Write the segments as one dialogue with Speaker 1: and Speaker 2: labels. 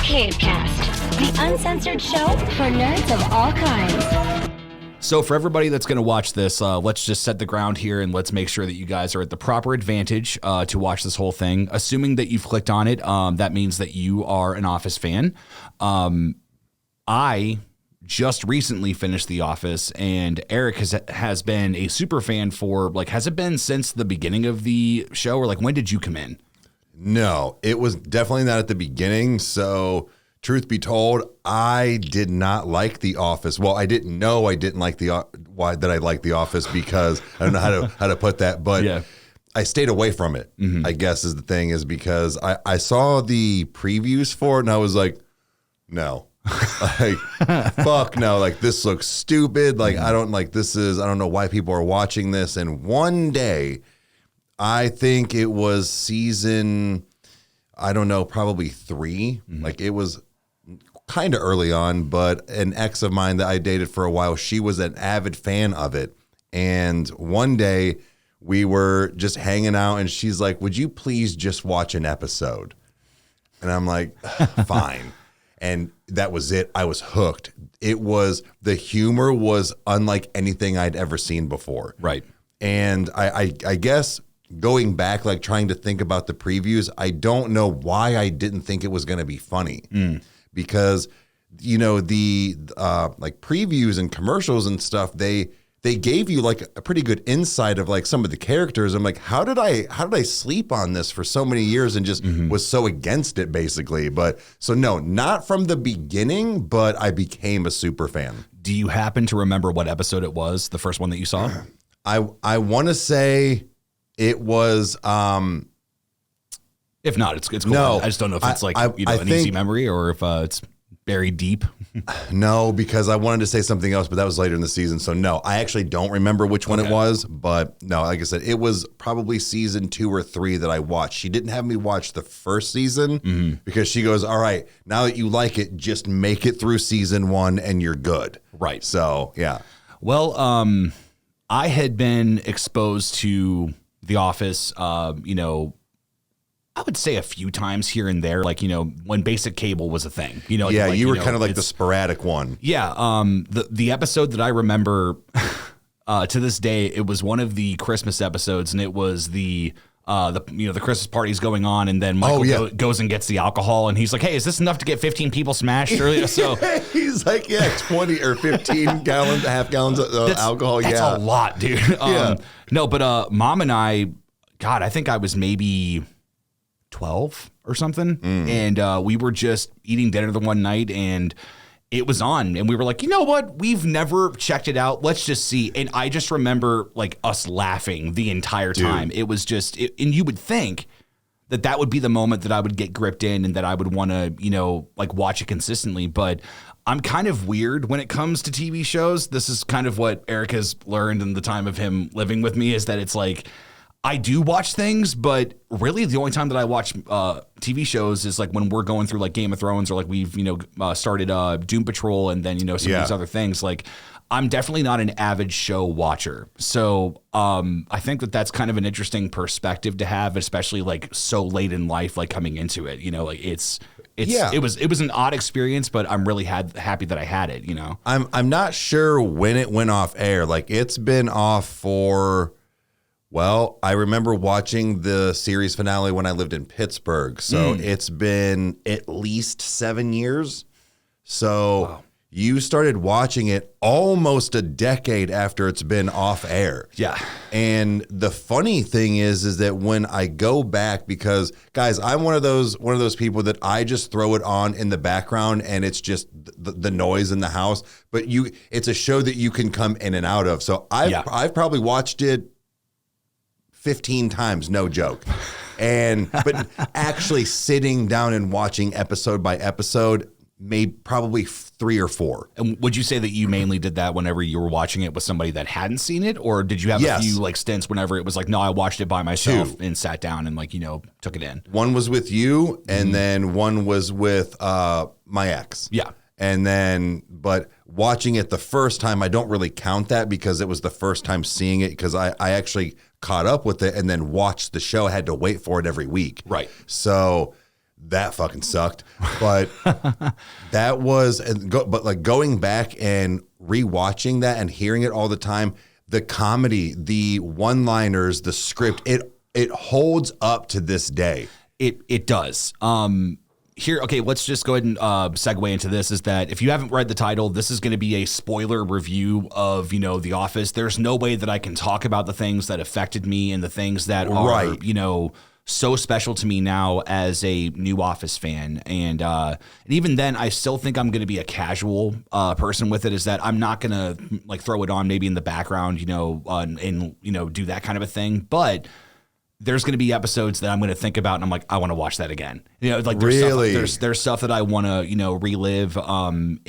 Speaker 1: Cavecast, the uncensored show for nerds of all kinds.
Speaker 2: So for everybody that's going to watch this, let's just set the ground here and let's make sure that you guys are at the proper advantage to watch this whole thing. Assuming that you've clicked on it, that means that you are an Office fan. I just recently finished The Office, and Eric has been a super fan for, like, has it been since the beginning of the show, or like when did you come in?
Speaker 3: No, it was definitely not at the beginning. So truth be told, I did not like The Office. Well, I didn't know I didn't like why that I liked The Office because I don't know how to put that, but yeah. I stayed away from it. Mm-hmm. I guess is the thing is because I saw the previews for it and I was like, no, like fuck no, like this looks stupid. Like I don't know why people are watching this. And one day, I think it was season, I don't know, probably 3. Mm-hmm. Like it was kind of early on, but an ex of mine that I dated for a while, she was an avid fan of it. And one day we were just hanging out and she's like, would you please just watch an episode? And I'm like, fine. And that was it. I was hooked. The humor was unlike anything I'd ever seen before.
Speaker 2: Right.
Speaker 3: And I guess going back, like trying to think about the previews, I don't know why I didn't think it was going to be funny. Because, you know, the like previews and commercials and stuff, they gave you like a pretty good insight of like some of the characters. I'm like, how did I sleep on this for so many years and just was so against it basically? But so no, not from the beginning, but I became a super fan.
Speaker 2: Do you happen to remember what episode it was, the first one that you saw?
Speaker 3: I want to say it was.
Speaker 2: If not, it's cool.
Speaker 3: No,
Speaker 2: I just don't know if it's an easy memory or if it's buried deep.
Speaker 3: No, because I wanted to say something else, but that was later in the season. So no, I actually don't remember which one it was. But no, like I said, it was probably season 2 or 3 that I watched. She didn't have me watch the first season because she goes, all right, now that you like it, just make it through season 1 and you're good.
Speaker 2: Right.
Speaker 3: So yeah.
Speaker 2: Well, I had been exposed to The Office, I would say a few times here and there, like, you know, when basic cable was a thing, you know.
Speaker 3: Yeah, like, you were kind of like the sporadic one.
Speaker 2: Yeah. The episode that I remember to this day, it was one of the Christmas episodes, and it was the Christmas party's going on, and then Michael goes and gets the alcohol, and he's like, hey, is this enough to get 15 people smashed earlier? So
Speaker 3: he's like, 20 or 15 gallons, half gallons of alcohol.
Speaker 2: That's a lot, dude. No, but Mom and I think I was maybe 12 or something. And we were just eating dinner the one night and it was on and we were like, you know what? We've never checked it out. Let's just see. And I just remember like us laughing the entire time. Dude. It was just, and you would think that would be the moment that I would get gripped in and that I would want to, you know, like watch it consistently. But I'm kind of weird when it comes to TV shows. This is kind of what Eric has learned in the time of him living with me is that it's like, I do watch things, but really the only time that I watch TV shows is like when we're going through like Game of Thrones or like we've, started Doom Patrol and then, some of these other things. Like I'm definitely not an avid show watcher. So I think that that's kind of an interesting perspective to have, especially like so late in life, like coming into it, it was an odd experience, but I'm really happy that I had it,
Speaker 3: I'm not sure when it went off air. Like it's been off for... Well, I remember watching the series finale when I lived in Pittsburgh. So it's been at least 7 years. So you started watching it almost a decade after it's been off air.
Speaker 2: Yeah.
Speaker 3: And the funny thing is that when I go back, because guys, I'm one of those people that I just throw it on in the background and it's just the noise in the house. But it's a show that you can come in and out of. So I've probably watched it 15 times, no joke. But actually sitting down and watching episode by episode, probably 3 or 4.
Speaker 2: And would you say that you mainly did that whenever you were watching it with somebody that hadn't seen it? Or did you have a few like stints whenever it was like, no, I watched it by myself and sat down and like, took it in?
Speaker 3: One was with you and then one was with my ex.
Speaker 2: Yeah.
Speaker 3: And then, but watching it the first time, I don't really count that because it was the first time seeing it because I actually caught up with it and then watched the show. I had to wait for it every week.
Speaker 2: Right.
Speaker 3: So that fucking sucked. But that was, but like going back and rewatching that and hearing it all the time, the comedy, the one-liners, the script, it holds up to this day.
Speaker 2: It does. Okay, let's just go ahead and segue into this. Is that if you haven't read the title, this is going to be a spoiler review of, The Office. There's no way that I can talk about the things that affected me and the things that are, so special to me now as a new Office fan. And even then, I still think I'm going to be a casual person with it. Is that I'm not going to like throw it on maybe in the background, and do that kind of a thing. But there's going to be episodes that I'm going to think about and I'm like, I want to watch that again. There's stuff that I want to, relive.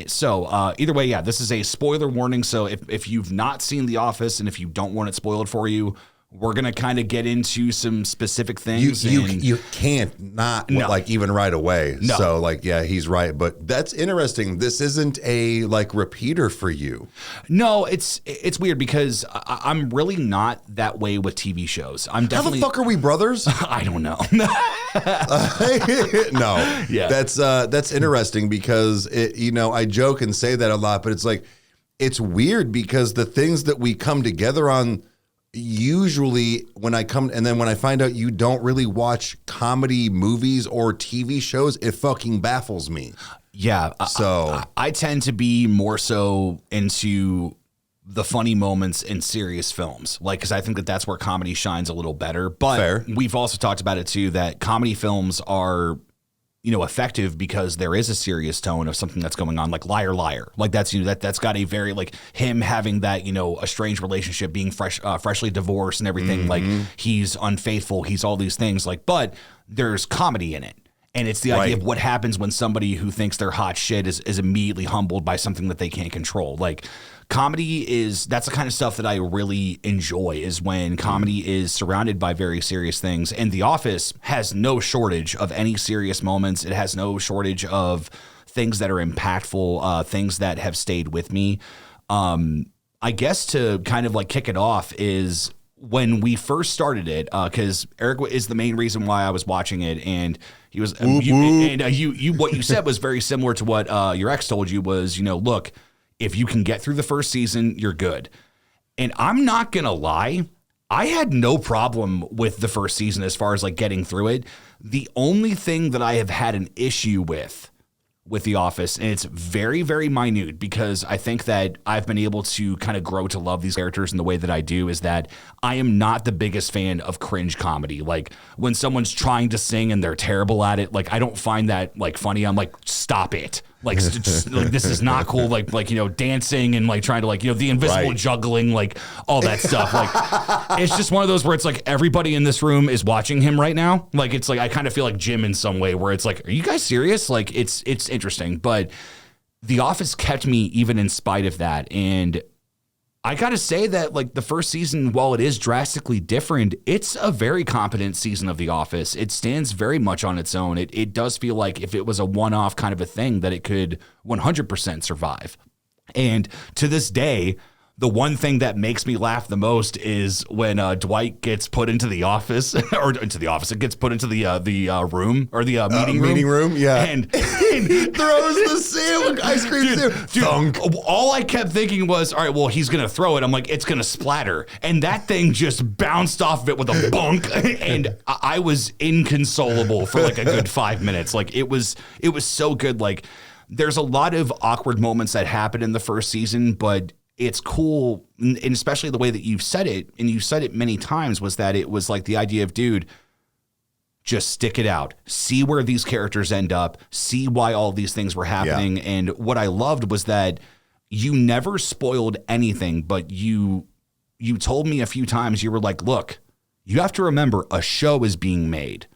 Speaker 2: So either way, this is a spoiler warning. So if you've not seen The Office and if you don't want it spoiled for you, we're going to kind of get into some specific things.
Speaker 3: You can't not like even right away. No. So he's right. But that's interesting. This isn't a like repeater for you.
Speaker 2: No, it's weird because I'm really not that way with TV shows. I'm definitely.
Speaker 3: How the fuck are we brothers?
Speaker 2: I don't know.
Speaker 3: No. Yeah. That's interesting because I joke and say that a lot, but it's like, it's weird because the things that we come together on, usually when I find out you don't really watch comedy movies or TV shows, it fucking baffles me.
Speaker 2: Yeah. So I tend to be more so into the funny moments in serious films, because I think that's where comedy shines a little better. But Fair. We've also talked about it too, that comedy films are effective because there is a serious tone of something that's going on, like Liar Liar. Like that's that's got a very like him having that a strange relationship, being freshly divorced and everything. Mm-hmm. Like he's unfaithful, he's all these things. But there's comedy in it, and it's the idea of what happens when somebody who thinks they're hot shit is immediately humbled by something that they can't control. Like comedy that's the kind of stuff that I really enjoy, is when comedy is surrounded by very serious things. And The Office has no shortage of any serious moments. It has no shortage of things that are impactful, things that have stayed with me. I guess to kind of like kick it off is when we first started it, because Eric is the main reason why I was watching it, and he was what you said was very similar to what your ex told you was, look, if you can get through the first season, you're good. And I'm not going to lie, I had no problem with the first season as far as like getting through it. The only thing that I have had an issue with The Office, and it's very, very minute because I think that I've been able to kind of grow to love these characters in the way that I do, is that I am not the biggest fan of cringe comedy. Like when someone's trying to sing and they're terrible at it, like I don't find that like funny. I'm like, stop it. Like, this is not cool. Like, dancing and like trying to the invisible juggling, like all that stuff. Like, it's just one of those where it's like everybody in this room is watching him right now. Like, it's like, I kind of feel like Jim in some way where it's like, are you guys serious? Like it's interesting, but The Office kept me even in spite of that. And I got to say that like the first season, while it is drastically different, it's a very competent season of The Office. It stands very much on its own. It does feel like if it was a one-off kind of a thing that it could 100% survive. And to this day, the one thing that makes me laugh the most is when Dwight gets put into the office, it gets put into the room or the meeting room.
Speaker 3: Yeah.
Speaker 2: And
Speaker 3: throws the sandwich, ice cream sandwich.
Speaker 2: All I kept thinking was, all right, well, he's going to throw it. I'm like, it's going to splatter. And that thing just bounced off of it with a bunk. And I was inconsolable for like a good 5 minutes. Like it was so good. Like there's a lot of awkward moments that happen in the first season, but it's cool, and especially the way that you've said it, and you've said it many times, was that it was like the idea of, dude, just stick it out. See where these characters end up. See why all these things were happening. Yeah. And what I loved was that you never spoiled anything, but you told me a few times, you were like, look, you have to remember a show is being made.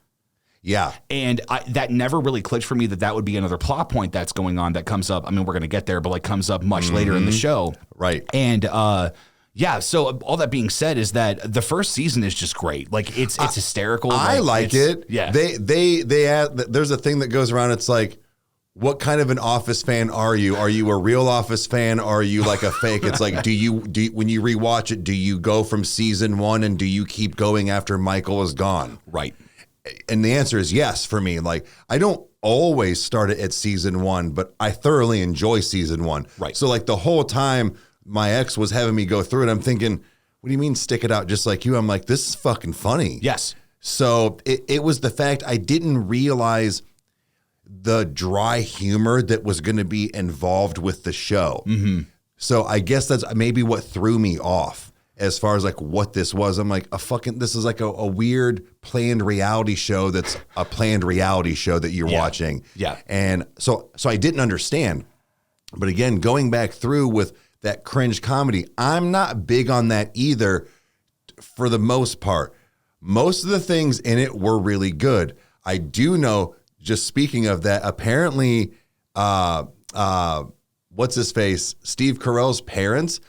Speaker 3: Yeah.
Speaker 2: And that never really clicked for me that would be another plot point that's going on that comes up. I mean, we're going to get there, but like comes up much later in the show.
Speaker 3: Right.
Speaker 2: And so all that being said is that the first season is just great. Like it's hysterical.
Speaker 3: I like it.
Speaker 2: Yeah.
Speaker 3: They add, there's a thing that goes around. It's like, what kind of an Office fan are you? Are you a real Office fan? Or are you like a fake? It's like, do you when you rewatch it, do you go from season one and do you keep going after Michael is gone?
Speaker 2: Right.
Speaker 3: And the answer is yes for me. Like, I don't always start it at season 1, but I thoroughly enjoy season 1.
Speaker 2: Right.
Speaker 3: So like the whole time my ex was having me go through it, I'm thinking, what do you mean stick it out just like you? I'm like, this is fucking funny.
Speaker 2: Yes.
Speaker 3: So it was the fact I didn't realize the dry humor that was going to be involved with the show. Mm-hmm. So I guess that's maybe what threw me off as far as like what this was. I'm like, this is like a weird planned reality show that's a planned reality show that you're watching.
Speaker 2: Yeah.
Speaker 3: And so I didn't understand. But again, going back through with that cringe comedy, I'm not big on that either for the most part. Most of the things in it were really good. I do know, just speaking of that, apparently, what's his face? Steve Carell's parents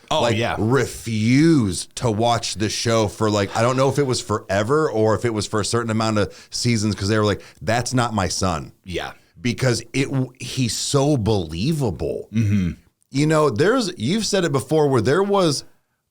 Speaker 3: refused to watch the show for like, I don't know if it was forever or if it was for a certain amount of seasons, because they were like, that's not my son.
Speaker 2: Yeah.
Speaker 3: Because he's so believable.
Speaker 2: Mm-hmm.
Speaker 3: You know, you've said it before where there was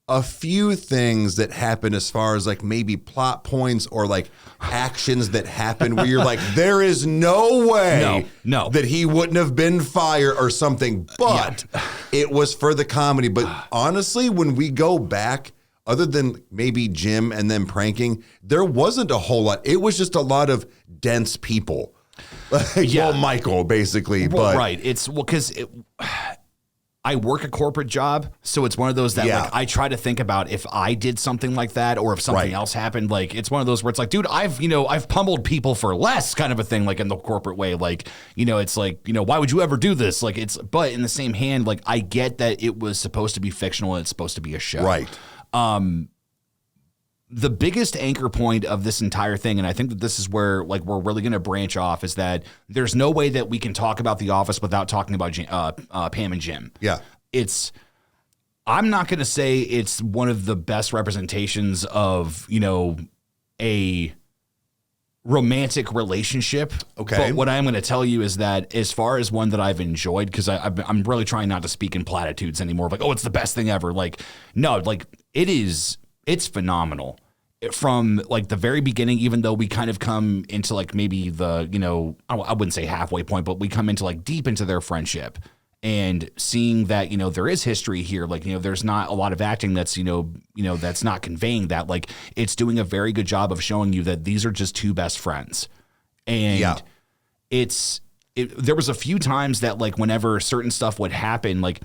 Speaker 3: a few things that happen as far as like maybe plot points or like actions that happen where you're like, there is no way that he wouldn't have been fired or something, but it was for the comedy. But honestly, when we go back, other than maybe Jim and them pranking, there wasn't a whole lot. It was just a lot of dense people. Well, Michael, basically.
Speaker 2: Well,
Speaker 3: but
Speaker 2: right. It's because I work a corporate job, so it's one of those that like I try to think about if I did something like that or if something else happened. Like it's one of those where it's like, dude, I've pummeled people for less, kind of a thing, like in the corporate way. Like, it's like, why would you ever do this? Like but in the same hand, like I get that it was supposed to be fictional and it's supposed to be a show.
Speaker 3: Right.
Speaker 2: The biggest anchor point of this entire thing, and I think that this is where like we're really going to branch off, is that there's no way that we can talk about The Office without talking about Pam and Jim.
Speaker 3: Yeah.
Speaker 2: I'm not going to say it's one of the best representations of, a romantic relationship.
Speaker 3: Okay.
Speaker 2: But what I'm going to tell you is that as far as one that I've enjoyed, because I'm really trying not to speak in platitudes anymore, like, oh, it's the best thing ever. Like, no, like it's phenomenal from like the very beginning, even though we kind of come into like maybe the, I wouldn't say halfway point, but we come into like deep into their friendship and seeing that, there is history here. Like, there's not a lot of acting that's, that's not conveying that. Like it's doing a very good job of showing you that these are just two best friends. And there was a few times that like whenever certain stuff would happen, like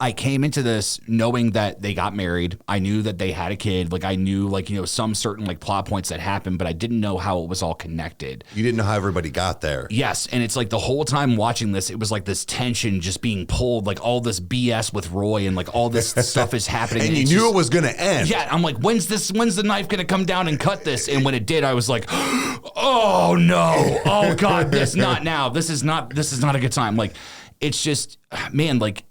Speaker 2: I came into this knowing that they got married. I knew that they had a kid. Like I knew like, some certain like plot points that happened, but I didn't know how it was all connected.
Speaker 3: You didn't know how everybody got there.
Speaker 2: Yes. And it's like the whole time watching this, it was like this tension just being pulled, like all this BS with Roy and like all this stuff is happening.
Speaker 3: And you knew it was going to end.
Speaker 2: Yeah. I'm like, when's the knife going to come down and cut this? And when it did, I was like, oh no, oh God, this not now. This is not a good time. Like, it's just, man, like,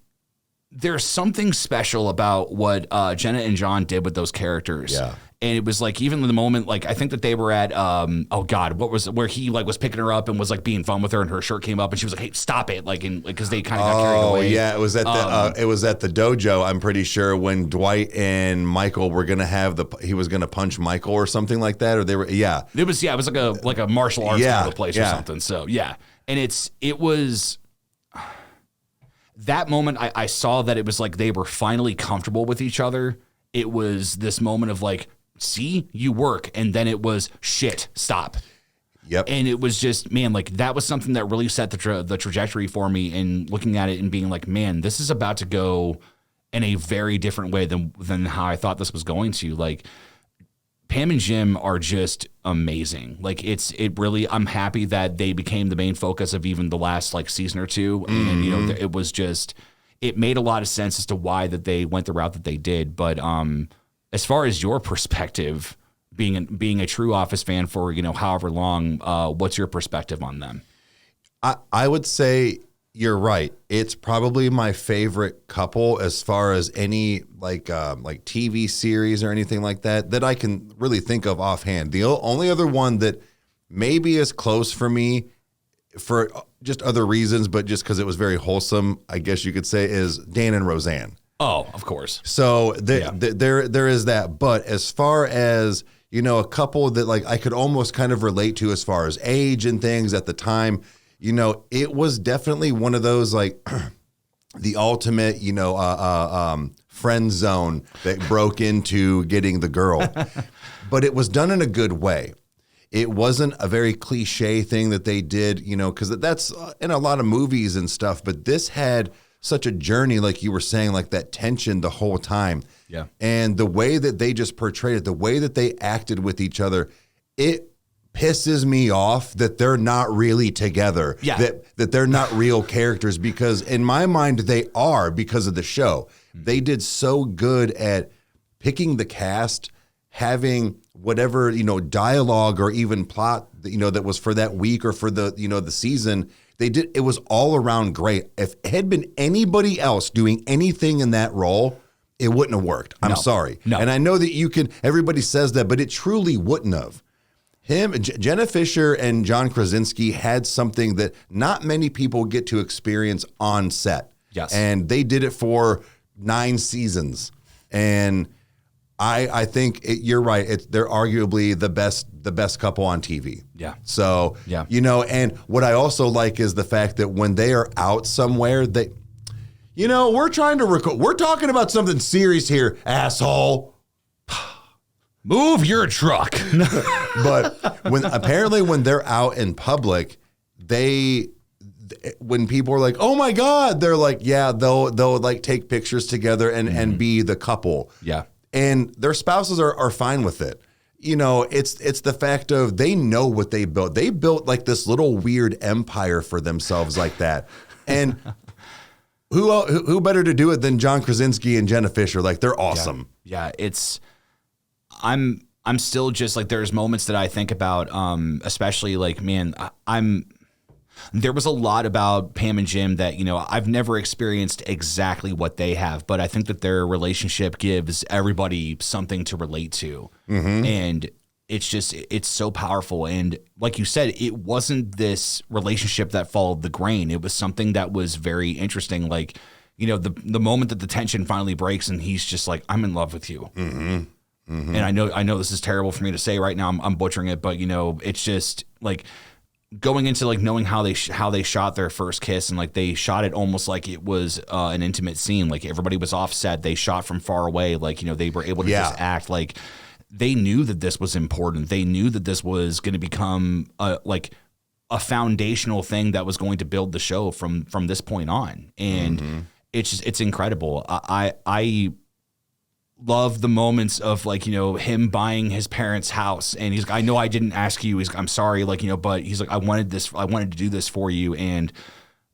Speaker 2: there's something special about what Jenna and John did with those characters.
Speaker 3: Yeah.
Speaker 2: And it was like, even in the moment, like, I think that they were at, where he like was picking her up and was like being fun with her and her shirt came up and she was like, hey, stop it. Like, because they kind of got carried away.
Speaker 3: Yeah. It was at the dojo. I'm pretty sure when Dwight and Michael were going to he was going to punch Michael or something like that. Or they were, It was like a martial arts kind of a place or something. So yeah. And it was that moment I saw that it was like they were finally comfortable with each other. It was this moment of like, see, you work. And then it was shit, stop. Yep.
Speaker 2: And it was just, man, like that was something that really set the trajectory for me, and looking at it and being like, man, this is about to go in a very different way than how I thought this was going to. Like, Pam and Jim are just amazing. Like I'm happy that they became the main focus of even the last like season or two. And it was just, it made a lot of sense as to why that they went the route that they did. But as far as your perspective, being a true Office fan for, however long, what's your perspective on them?
Speaker 3: I would say you're right. It's probably my favorite couple as far as any like TV series or anything like that I can really think of offhand. The only other one that maybe is close for me for just other reasons, but just because it was very wholesome, I guess you could say, is Dan and Roseanne.
Speaker 2: Oh, of course.
Speaker 3: So there is that. But as far as a couple that like I could almost kind of relate to as far as age and things at the time. It was definitely one of those like the ultimate, friend zone that broke into getting the girl, but it was done in a good way. It wasn't a very cliche thing that they did, because that's in a lot of movies and stuff, but this had such a journey, like you were saying, like that tension the whole time.
Speaker 2: Yeah.
Speaker 3: And the way that they just portrayed it, the way that they acted with each other, it pisses me off that they're not really together.
Speaker 2: Yeah.
Speaker 3: That they're not real characters, because in my mind they are, because of the show. They did so good at picking the cast, having whatever, dialogue or even plot, that was for that week or for the, the season. It was all around great. If it had been anybody else doing anything in that role, it wouldn't have worked. I'm sorry.
Speaker 2: No.
Speaker 3: And I know that everybody says that, but it truly wouldn't have. Jenna Fisher and John Krasinski had something that not many people get to experience on set.
Speaker 2: Yes.
Speaker 3: And they did it for 9 seasons. And I think you're right. They're arguably the best couple on TV.
Speaker 2: Yeah.
Speaker 3: So,
Speaker 2: yeah.
Speaker 3: And what I also like is the fact that when they are out somewhere, we're trying to record. We're talking about something serious here, asshole.
Speaker 2: Move your truck.
Speaker 3: But when they're out in public, when people are like, "Oh my God," they're like, "Yeah," they'll like take pictures together and be the couple.
Speaker 2: Yeah.
Speaker 3: And their spouses are fine with it. It's the fact of they know what they built. They built like this little weird empire for themselves like that. And who better to do it than John Krasinski and Jenna Fisher? Like, they're awesome.
Speaker 2: Yeah. I'm still just like, there's moments that I think about, especially like, man, there was a lot about Pam and Jim that, I've never experienced exactly what they have, but I think that their relationship gives everybody something to relate to. Mm-hmm. And it's so powerful. And like you said, it wasn't this relationship that followed the grain. It was something that was very interesting. Like, the moment that the tension finally breaks and he's just like, "I'm in love with you." Mm-hmm. Mm-hmm. And I know this is terrible for me to say right now. I'm butchering it, but it's just like going into like knowing how they shot their first kiss, and like they shot it almost like it was an intimate scene. Like everybody was offset. They shot from far away. Like, they were able to just act like they knew that this was important. They knew that this was going to become a foundational thing that was going to build the show from this point on. And it's incredible. I love the moments of like, him buying his parents' house, and he's like, "I know I didn't ask you." He's like, "I'm sorry." Like, but he's like, I wanted to do this for you. And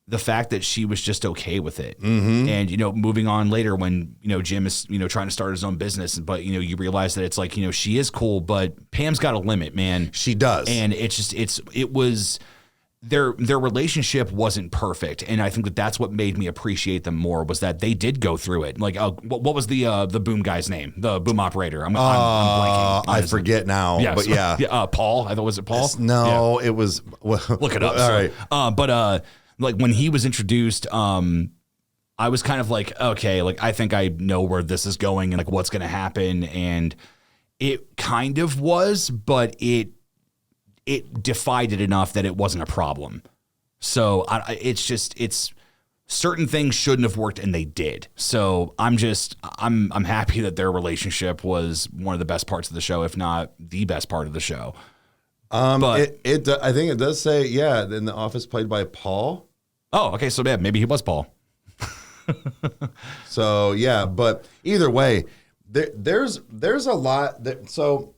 Speaker 2: the fact that she was just okay with it. Mm-hmm. And, moving on later when, Jim is, trying to start his own business, but, you realize that it's like, she is cool, but Pam's got a limit, man.
Speaker 3: She does.
Speaker 2: And it was their relationship wasn't perfect. And I think that that's what made me appreciate them more, was that they did go through it. Like, what was the boom guy's name? The boom operator. I'm blanking.
Speaker 3: I forget now,
Speaker 2: yes.
Speaker 3: But yeah.
Speaker 2: Yeah. Paul. I thought, was it Paul?
Speaker 3: No,
Speaker 2: yeah.
Speaker 3: It was. Well,
Speaker 2: look it up.
Speaker 3: All right.
Speaker 2: But like when he was introduced, I was kind of like, okay, like I think I know where this is going and like what's going to happen. And it kind of was, but it defied it enough that it wasn't a problem. So it's certain things shouldn't have worked and they did. So I'm happy that their relationship was one of the best parts of the show, if not the best part of the show. But
Speaker 3: I think it does say, in The Office played by Paul.
Speaker 2: Oh, okay. So yeah, maybe he was Paul.
Speaker 3: So yeah, but either way, there's a lot that, so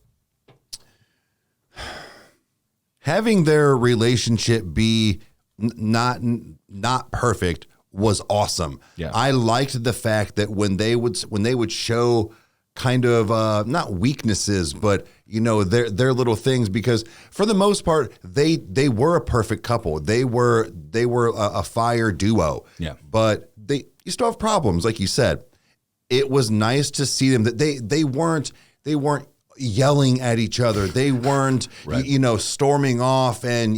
Speaker 3: having their relationship be not perfect was awesome.
Speaker 2: Yeah.
Speaker 3: I liked the fact that when they would show kind of not weaknesses, but their little things, because for the most part they were a perfect couple. They were a fire duo.
Speaker 2: Yeah.
Speaker 3: But you still have problems, like you said. It was nice to see them that they weren't yelling at each other. They weren't
Speaker 2: right.
Speaker 3: Storming off and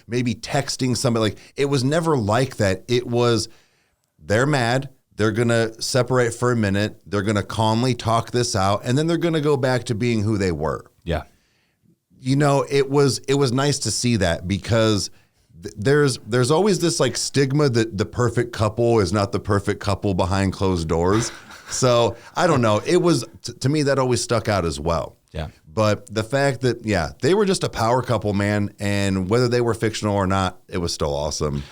Speaker 3: maybe texting somebody. Like, it was never like that. It was, they're mad. They're going to separate for a minute. They're going to calmly talk this out, and then they're going to go back to being who they were.
Speaker 2: Yeah.
Speaker 3: You know, it was nice to see that, because there's always this like stigma that the perfect couple is not the perfect couple behind closed doors. So I don't know. It was, to me, that always stuck out as well.
Speaker 2: Yeah.
Speaker 3: But the fact that, they were just a power couple, man. And whether they were fictional or not, it was still awesome.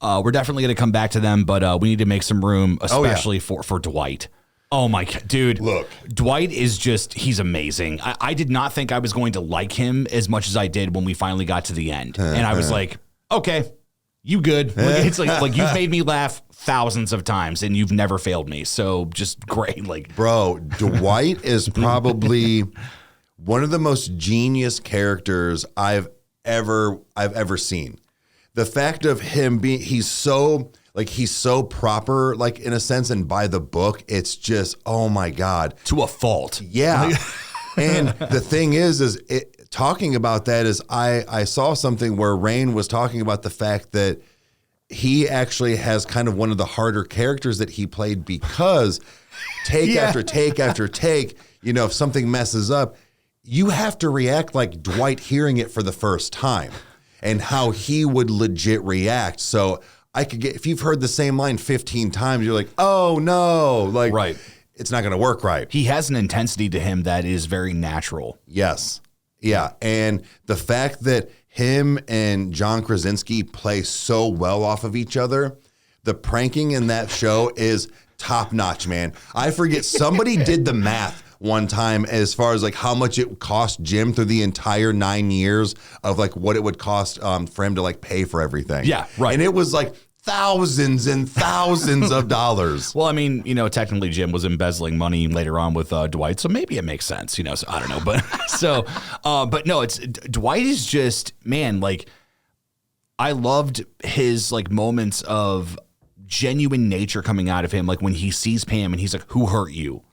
Speaker 2: We're definitely going to come back to them, but we need to make some room, especially for Dwight. Oh my God, dude.
Speaker 3: Look.
Speaker 2: Dwight is he's amazing. I did not think I was going to like him as much as I did when we finally got to the end. And I was like, okay, you good. It's like you've made me laugh thousands of times and you've never failed me. So just great. Like,
Speaker 3: bro, Dwight is probably one of the most genius characters I've ever seen. The fact of him he's so proper, like, in a sense, and by the book, it's just, oh my God.
Speaker 2: To a fault.
Speaker 3: Yeah. And the thing is talking about that is I saw something where Rain was talking about the fact that he actually has kind of one of the harder characters that he played, because take after take after take, you know, if something messes up, you have to react like Dwight hearing it for the first time and how he would legit react. So I could get, if you've heard the same line 15 times, you're like, oh no, like,
Speaker 2: right.
Speaker 3: It's not going to work right.
Speaker 2: He has an intensity to him that is very natural.
Speaker 3: Yes. Yeah. And the fact that him and John Krasinski play so well off of each other, the pranking in that show is top notch, man. I forget, somebody did the math one time as far as like how much it cost Jim through the entire 9 years of like what it would cost for him to like pay for everything.
Speaker 2: Yeah, right.
Speaker 3: And it was like thousands and thousands of dollars.
Speaker 2: Well, I mean, you know, technically Jim was embezzling money later on with Dwight, so maybe it makes sense, you know, so I don't know. But but no, Dwight is just, man, like, I loved his like moments of genuine nature coming out of him. Like when he sees Pam and he's like, who hurt you?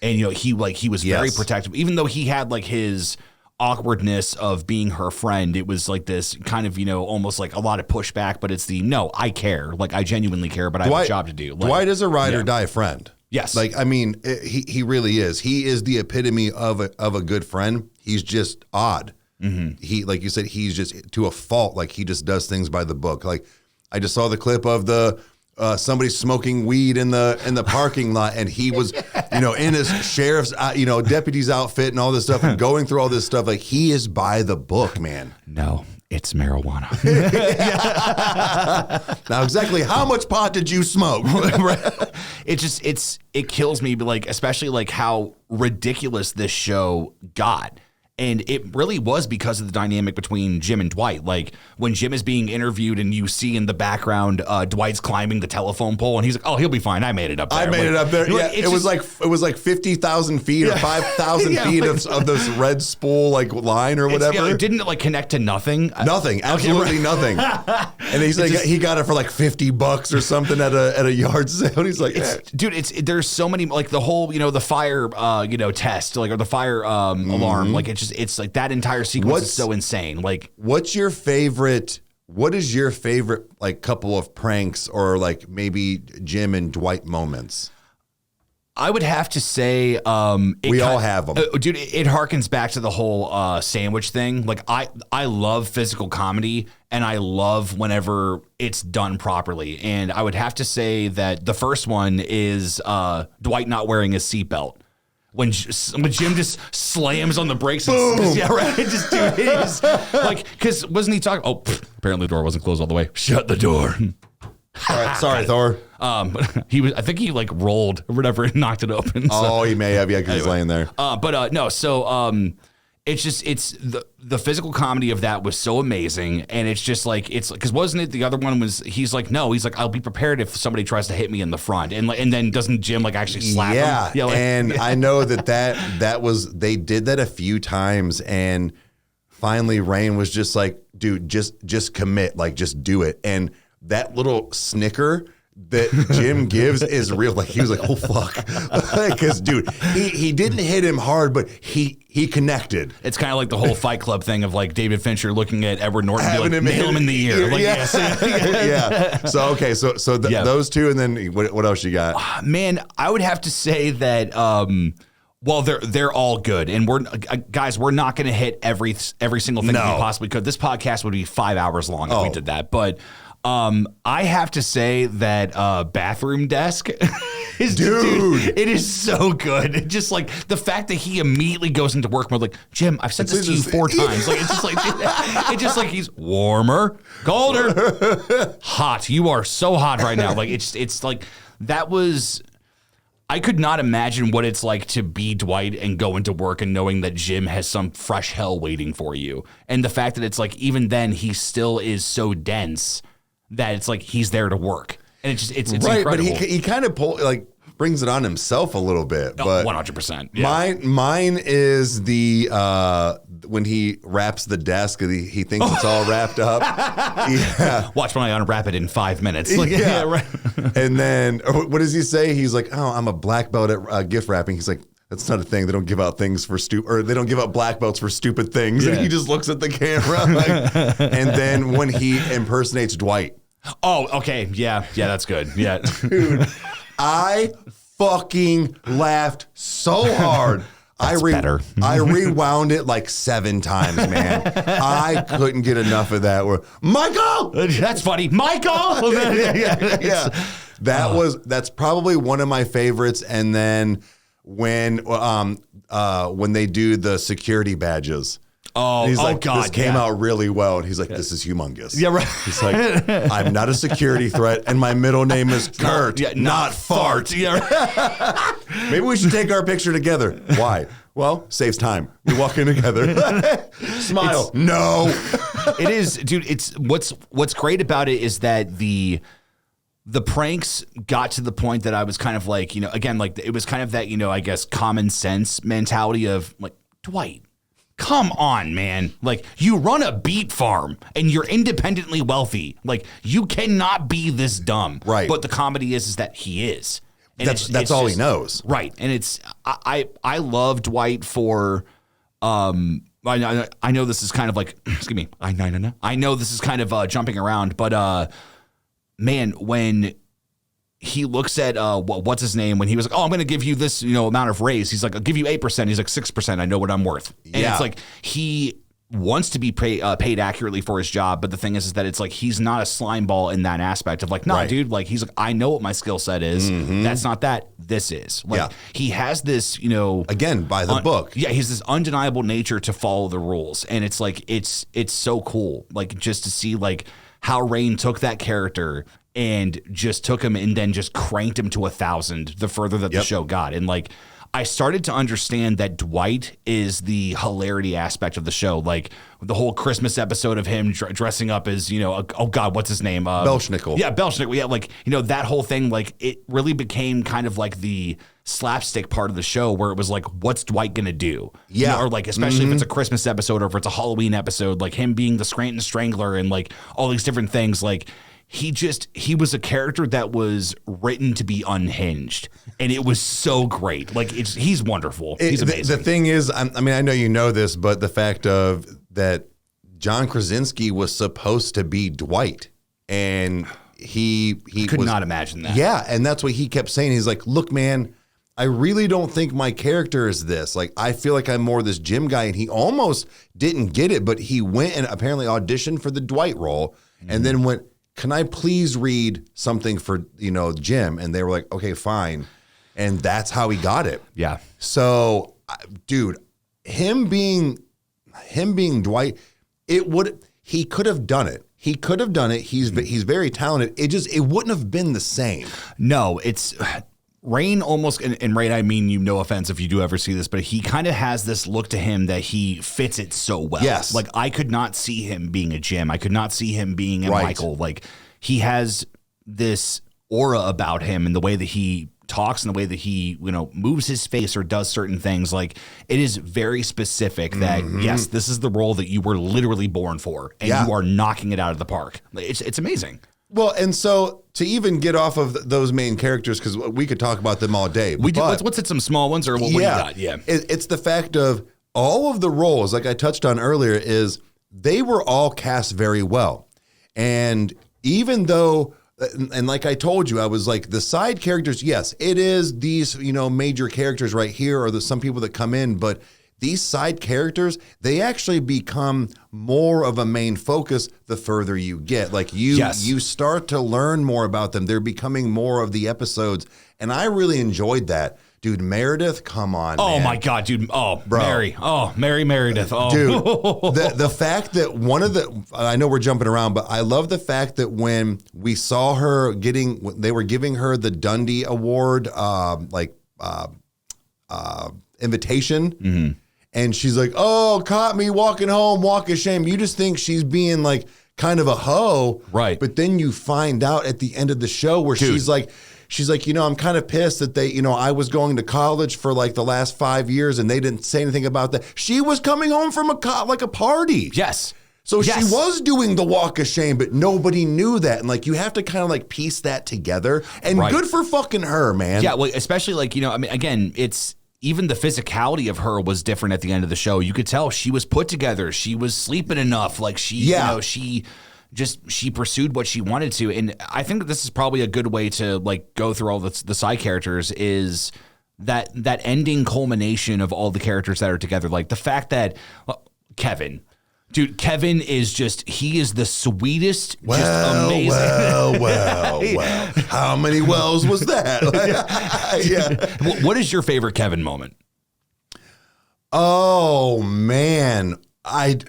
Speaker 2: And, you know, he was very protective, even though he had like his awkwardness of being her friend. It was like this kind of, you know, almost like a lot of pushback, but it's no, I care. Like, I genuinely care, but I have a job to do. Like,
Speaker 3: Dwight is a ride or die friend.
Speaker 2: Yes.
Speaker 3: Like, I mean, he really is. He is the epitome of a good friend. He's just odd. Mm-hmm. He, like you said, he's just to a fault. Like, he just does things by the book. Like, I just saw the clip of somebody smoking weed in the parking lot, and he was, you know, in his sheriff's, deputy's outfit and all this stuff, and going through all this stuff. Like, he is by the book, man.
Speaker 2: No, it's marijuana.
Speaker 3: Now, exactly how much pot did you smoke?
Speaker 2: It kills me, but like, especially like how ridiculous this show got. And it really was because of the dynamic between Jim and Dwight. Like when Jim is being interviewed and you see in the background, Dwight's climbing the telephone pole and he's like, oh, he'll be fine. I made it up there.
Speaker 3: Yeah, it was like 50,000 feet or 5,000 feet of this red spool like line or whatever.
Speaker 2: It didn't like connect to nothing.
Speaker 3: Nothing. Absolutely nothing. And he's like, he got it for like $50 or something at a yard sale. And he's like,
Speaker 2: dude, there's so many, like the whole, you know, the fire, test, like, or the fire alarm. Like, it's like that entire sequence is so insane. Like, what is your favorite like couple of pranks or like maybe Jim and Dwight moments? I would have to say, we all have them, dude. It harkens back to the whole sandwich thing. Like, I love physical comedy, and I love whenever it's done properly. And I would have to say that the first one is Dwight not wearing his seatbelt. When Jim just slams on the brakes, and, yeah, right. Just dude, it is like, because wasn't he talking? Oh, apparently the door wasn't closed all the way. Shut the door. Sorry, Thor. He was. I think he like rolled or whatever and knocked it open. So. He may have. Yeah, because he's laying there. No. So it's the physical comedy of that was so amazing, and it's just like because wasn't it the other one was he's like I'll be prepared if somebody tries to hit me in the front, and then doesn't Jim like actually slap him? Yeah, like, and I know that was they did that a few times, and finally Rain was just like, dude, just commit, like just do it, and that little snicker
Speaker 3: that Jim gives is real. Like he was like, oh fuck, because dude, he didn't hit him hard, but he connected.
Speaker 2: It's kind of like the whole Fight Club thing of like David Fincher looking at Edward Norton, and be like, nail him in the ear. Like,
Speaker 3: yeah. Yeah. So okay, so those two, and then what else you got?
Speaker 2: Man, I would have to say that. Well, they're all good, and we're not going to hit every single thing that we possibly could. This podcast would be 5 hours long if we did that, but. I have to say that bathroom desk is dude, it is so good. It's just like the fact that he immediately goes into work mode like, Jim, I've said this to you 4 times. Like it's just like he's warmer, colder, hot. You are so hot right now. Like it's like that was. I could not imagine what it's like to be Dwight and go into work and knowing that Jim has some fresh hell waiting for you, and the fact that it's like even then he still is so dense. That it's like he's there to work, and it's right, incredible.
Speaker 3: But he kind of brings it on himself a little bit. But
Speaker 2: 100%. Yeah.
Speaker 3: Mine is the when he wraps the desk, he thinks it's all wrapped up. Yeah,
Speaker 2: watch when I unwrap it in 5 minutes. Like,
Speaker 3: yeah.
Speaker 2: Right.
Speaker 3: And then what does he say? He's like, "Oh, I'm a black belt at gift wrapping." He's like, that's not a thing. They don't give out things for they don't give out black belts for stupid things. Yeah. And he just looks at the camera. Like, and then when he impersonates Dwight.
Speaker 2: Oh, okay. Yeah, that's good. Yeah.
Speaker 3: Dude, I fucking laughed so hard.
Speaker 2: Better.
Speaker 3: I rewound it like 7 times, man. I couldn't get enough of that. Michael!
Speaker 2: That's funny. Michael!
Speaker 3: Yeah. That's probably one of my favorites. And then when they do the security badges.
Speaker 2: He's like, God,
Speaker 3: this came out really well. And he's like, this is humongous.
Speaker 2: Yeah, right.
Speaker 3: He's like, I'm not a security threat, and my middle name is Kurt, not Fart.
Speaker 2: Yeah.
Speaker 3: Maybe we should take our picture together. Why? Well, saves time. We walk in together. Smile. No.
Speaker 2: It is, dude. It's what's great about it is that the pranks got to the point that I was kind of like, again, like it was kind of that, I guess, common sense mentality of like, Dwight, come on, man. Like, you run a beet farm and you're independently wealthy. Like, you cannot be this dumb.
Speaker 3: Right.
Speaker 2: But the comedy is that he is. And
Speaker 3: that's all he knows.
Speaker 2: Right. And I love Dwight for, I know this is kind of like, excuse me. I know this is kind of jumping around, but man, when he looks at what's his name, when he was like, oh, I'm going to give you this amount of raise. He's like, I'll give you 8%. He's like 6%. I know what I'm worth. And it's like he wants to be paid accurately for his job, but the thing is that it's like he's not a slime ball in that aspect of like, no, dude, like he's like, I know what my skill set is. Mm-hmm. That's not that. This is like he has this,
Speaker 3: again by the book.
Speaker 2: Yeah, he's this undeniable nature to follow the rules, and it's like it's so cool, like just to see like how Rain took that character and just took him and then just cranked him to 1,000 the further that the show got, and like. I started to understand that Dwight is the hilarity aspect of the show. Like the whole Christmas episode of him dressing up as, oh God, what's his name?
Speaker 3: Belschnickel.
Speaker 2: Yeah, Belschnickel. Yeah, like, that whole thing, like it really became kind of like the slapstick part of the show where it was like, what's Dwight going to do?
Speaker 3: Yeah.
Speaker 2: Or like, especially if it's a Christmas episode or if it's a Halloween episode, like him being the Scranton Strangler and like all these different things, like he was a character that was written to be unhinged, and it was so great. Like he's wonderful. He's amazing.
Speaker 3: The thing is, I mean, I know you know this, but the fact of that John Krasinski was supposed to be Dwight, and he
Speaker 2: could not imagine that.
Speaker 3: Yeah, and that's what he kept saying. He's like, look, man, I really don't think my character is this. Like, I feel like I'm more this Jim guy, and he almost didn't get it, but he went and apparently auditioned for the Dwight role, and then went, can I please read something for, Jim? And they were like, okay, fine. And that's how he got it.
Speaker 2: Yeah.
Speaker 3: So, dude, him being Dwight, he could have done it. He could have done it. He's very talented. It wouldn't have been the same.
Speaker 2: No, it's Rain almost, and Rain, I mean, no offense if you do ever see this, but he kind of has this look to him that he fits it so well.
Speaker 3: Yes.
Speaker 2: Like I could not see him being a Jim. I could not see him being a Michael. Like he has this aura about him and the way that he talks and the way that he, moves his face or does certain things. Like it is very specific that yes, this is the role that you were literally born for and you are knocking it out of the park. It's amazing.
Speaker 3: Well, and so to even get off of those main characters, because we could talk about them all day.
Speaker 2: Let's hit some small ones, or what do you got? Yeah.
Speaker 3: It's the fact of all of the roles, like I touched on earlier, is they were all cast very well. And even though, and like I told you, I was like, the side characters, yes, it is these, major characters right here, or some people that come in, but these side characters, they actually become more of a main focus the further you get. Like you start to learn more about them. They're becoming more of the episodes. And I really enjoyed that. Dude, Meredith, come on,
Speaker 2: Oh,
Speaker 3: man.
Speaker 2: my God, dude. Oh,
Speaker 3: Bro.
Speaker 2: Mary. Oh, Mary Meredith. Oh.
Speaker 3: Dude, the fact that I know we're jumping around, but I love the fact that when we saw her they were giving her the Dundee Award, invitation. Mm-hmm. And she's like, oh, caught me walking home, walk of shame. You just think she's being like kind of a hoe.
Speaker 2: Right.
Speaker 3: But then you find out at the end of the show where she's like, I'm kind of pissed that I was going to college for like the last 5 years and they didn't say anything about that. She was coming home from a party.
Speaker 2: Yes.
Speaker 3: So she was doing the walk of shame, but nobody knew that. And like, you have to kind of like piece that together, and good for fucking her, man.
Speaker 2: Yeah. Well, especially like, again, it's, even the physicality of her was different at the end of the show. You could tell she was put together. She was sleeping enough. Like she pursued what she wanted to. And I think that this is probably a good way to like go through all the side characters, is that ending culmination of all the characters that are together. Like the fact that Kevin is he is the sweetest, just amazing.
Speaker 3: Well. How many wells was that? Yeah.
Speaker 2: What is your favorite Kevin moment?
Speaker 3: Oh, man. I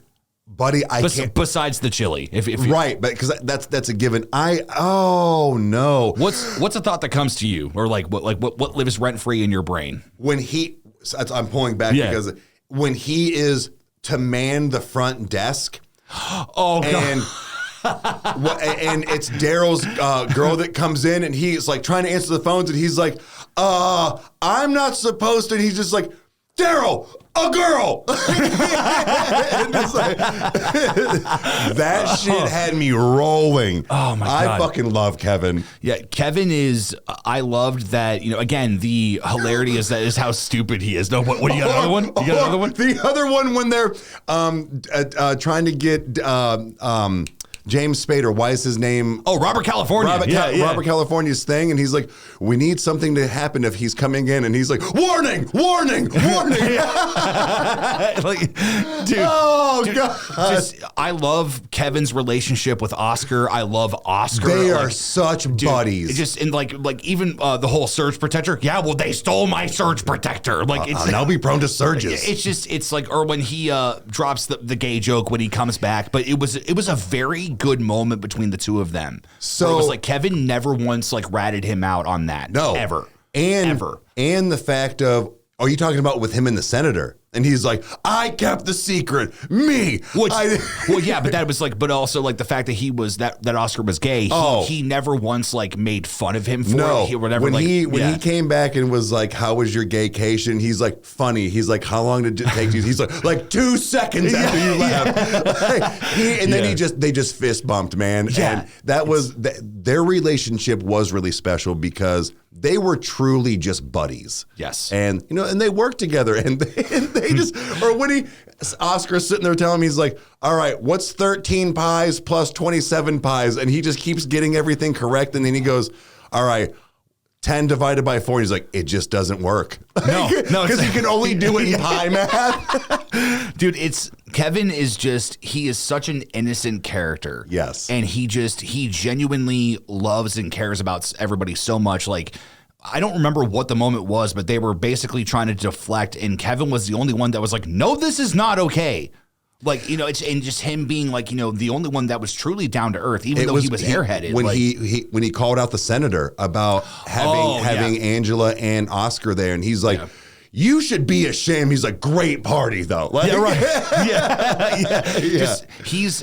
Speaker 3: can't.
Speaker 2: Besides the chili. If you,
Speaker 3: right, but because that's a given. Oh, no.
Speaker 2: What's a thought that comes to you? Or what lives rent-free in your brain?
Speaker 3: When I'm pulling back because when he is to man the front desk.
Speaker 2: Oh, God.
Speaker 3: And it's Daryl's girl that comes in, and he's like trying to answer the phones, and he's like, I'm not supposed to. And he's just like, Daryl, a girl. That shit had me rolling.
Speaker 2: Oh my God.
Speaker 3: I fucking love Kevin.
Speaker 2: Yeah, Kevin is, I loved that, again, the hilarity is how stupid he is. No, what do you got another one? You got another one?
Speaker 3: The other one when they're trying to get James Spader, why is his name?
Speaker 2: Oh, Robert California.
Speaker 3: Robert California's thing. And he's like, we need something to happen if he's coming in. And he's like, warning. Like,
Speaker 2: dude.
Speaker 3: Oh, God.
Speaker 2: I love Kevin's relationship with Oscar. I love Oscar.
Speaker 3: They are such buddies.
Speaker 2: Just and like even the whole surge protector. Yeah, well, they stole my surge protector. Like,
Speaker 3: I'll now be prone to surges.
Speaker 2: It's like, or when he drops the gay joke when he comes back. But it was a very good moment between the two of them. So it was like Kevin never once like ratted him out on that.
Speaker 3: No,
Speaker 2: ever.
Speaker 3: And the fact of, are you talking about with him and the senator? And he's like, I kept the secret. Me.
Speaker 2: Well, yeah, but that was like, but also like the fact that he was that Oscar was gay. He never once like made fun of him for it.
Speaker 3: When he came back and was like, how was your gaycation? He's like, funny. He's like, how long did it take you? He's like 2 seconds after you left. They just fist bumped, man.
Speaker 2: Yeah.
Speaker 3: And that was their relationship was really special because they were truly just buddies.
Speaker 2: Yes.
Speaker 3: And and they worked together, and they just, or when Oscar's sitting there telling him, he's like, all right, what's 13 pies plus 27 pies? And he just keeps getting everything correct. And then he goes, all right, 10 divided by 4. He's like, it just doesn't work.
Speaker 2: No,
Speaker 3: because he can only do it in pie math.
Speaker 2: Dude, Kevin is he is such an innocent character.
Speaker 3: Yes.
Speaker 2: And he genuinely loves and cares about everybody so much. Like, I don't remember what the moment was, but they were basically trying to deflect, and Kevin was the only one that was like, no, this is not okay. Like, it's, and just him being like, the only one that was truly down to earth, even though he was airheaded.
Speaker 3: When he called out the senator about having Angela and Oscar there, and he's like, you should be ashamed. He's like, great party though. Like,
Speaker 2: yeah, right. Yeah.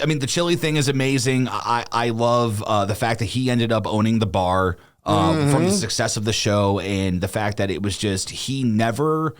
Speaker 2: The chili thing is amazing. I love the fact that he ended up owning the bar from the success of the show, and the fact that it was just, he never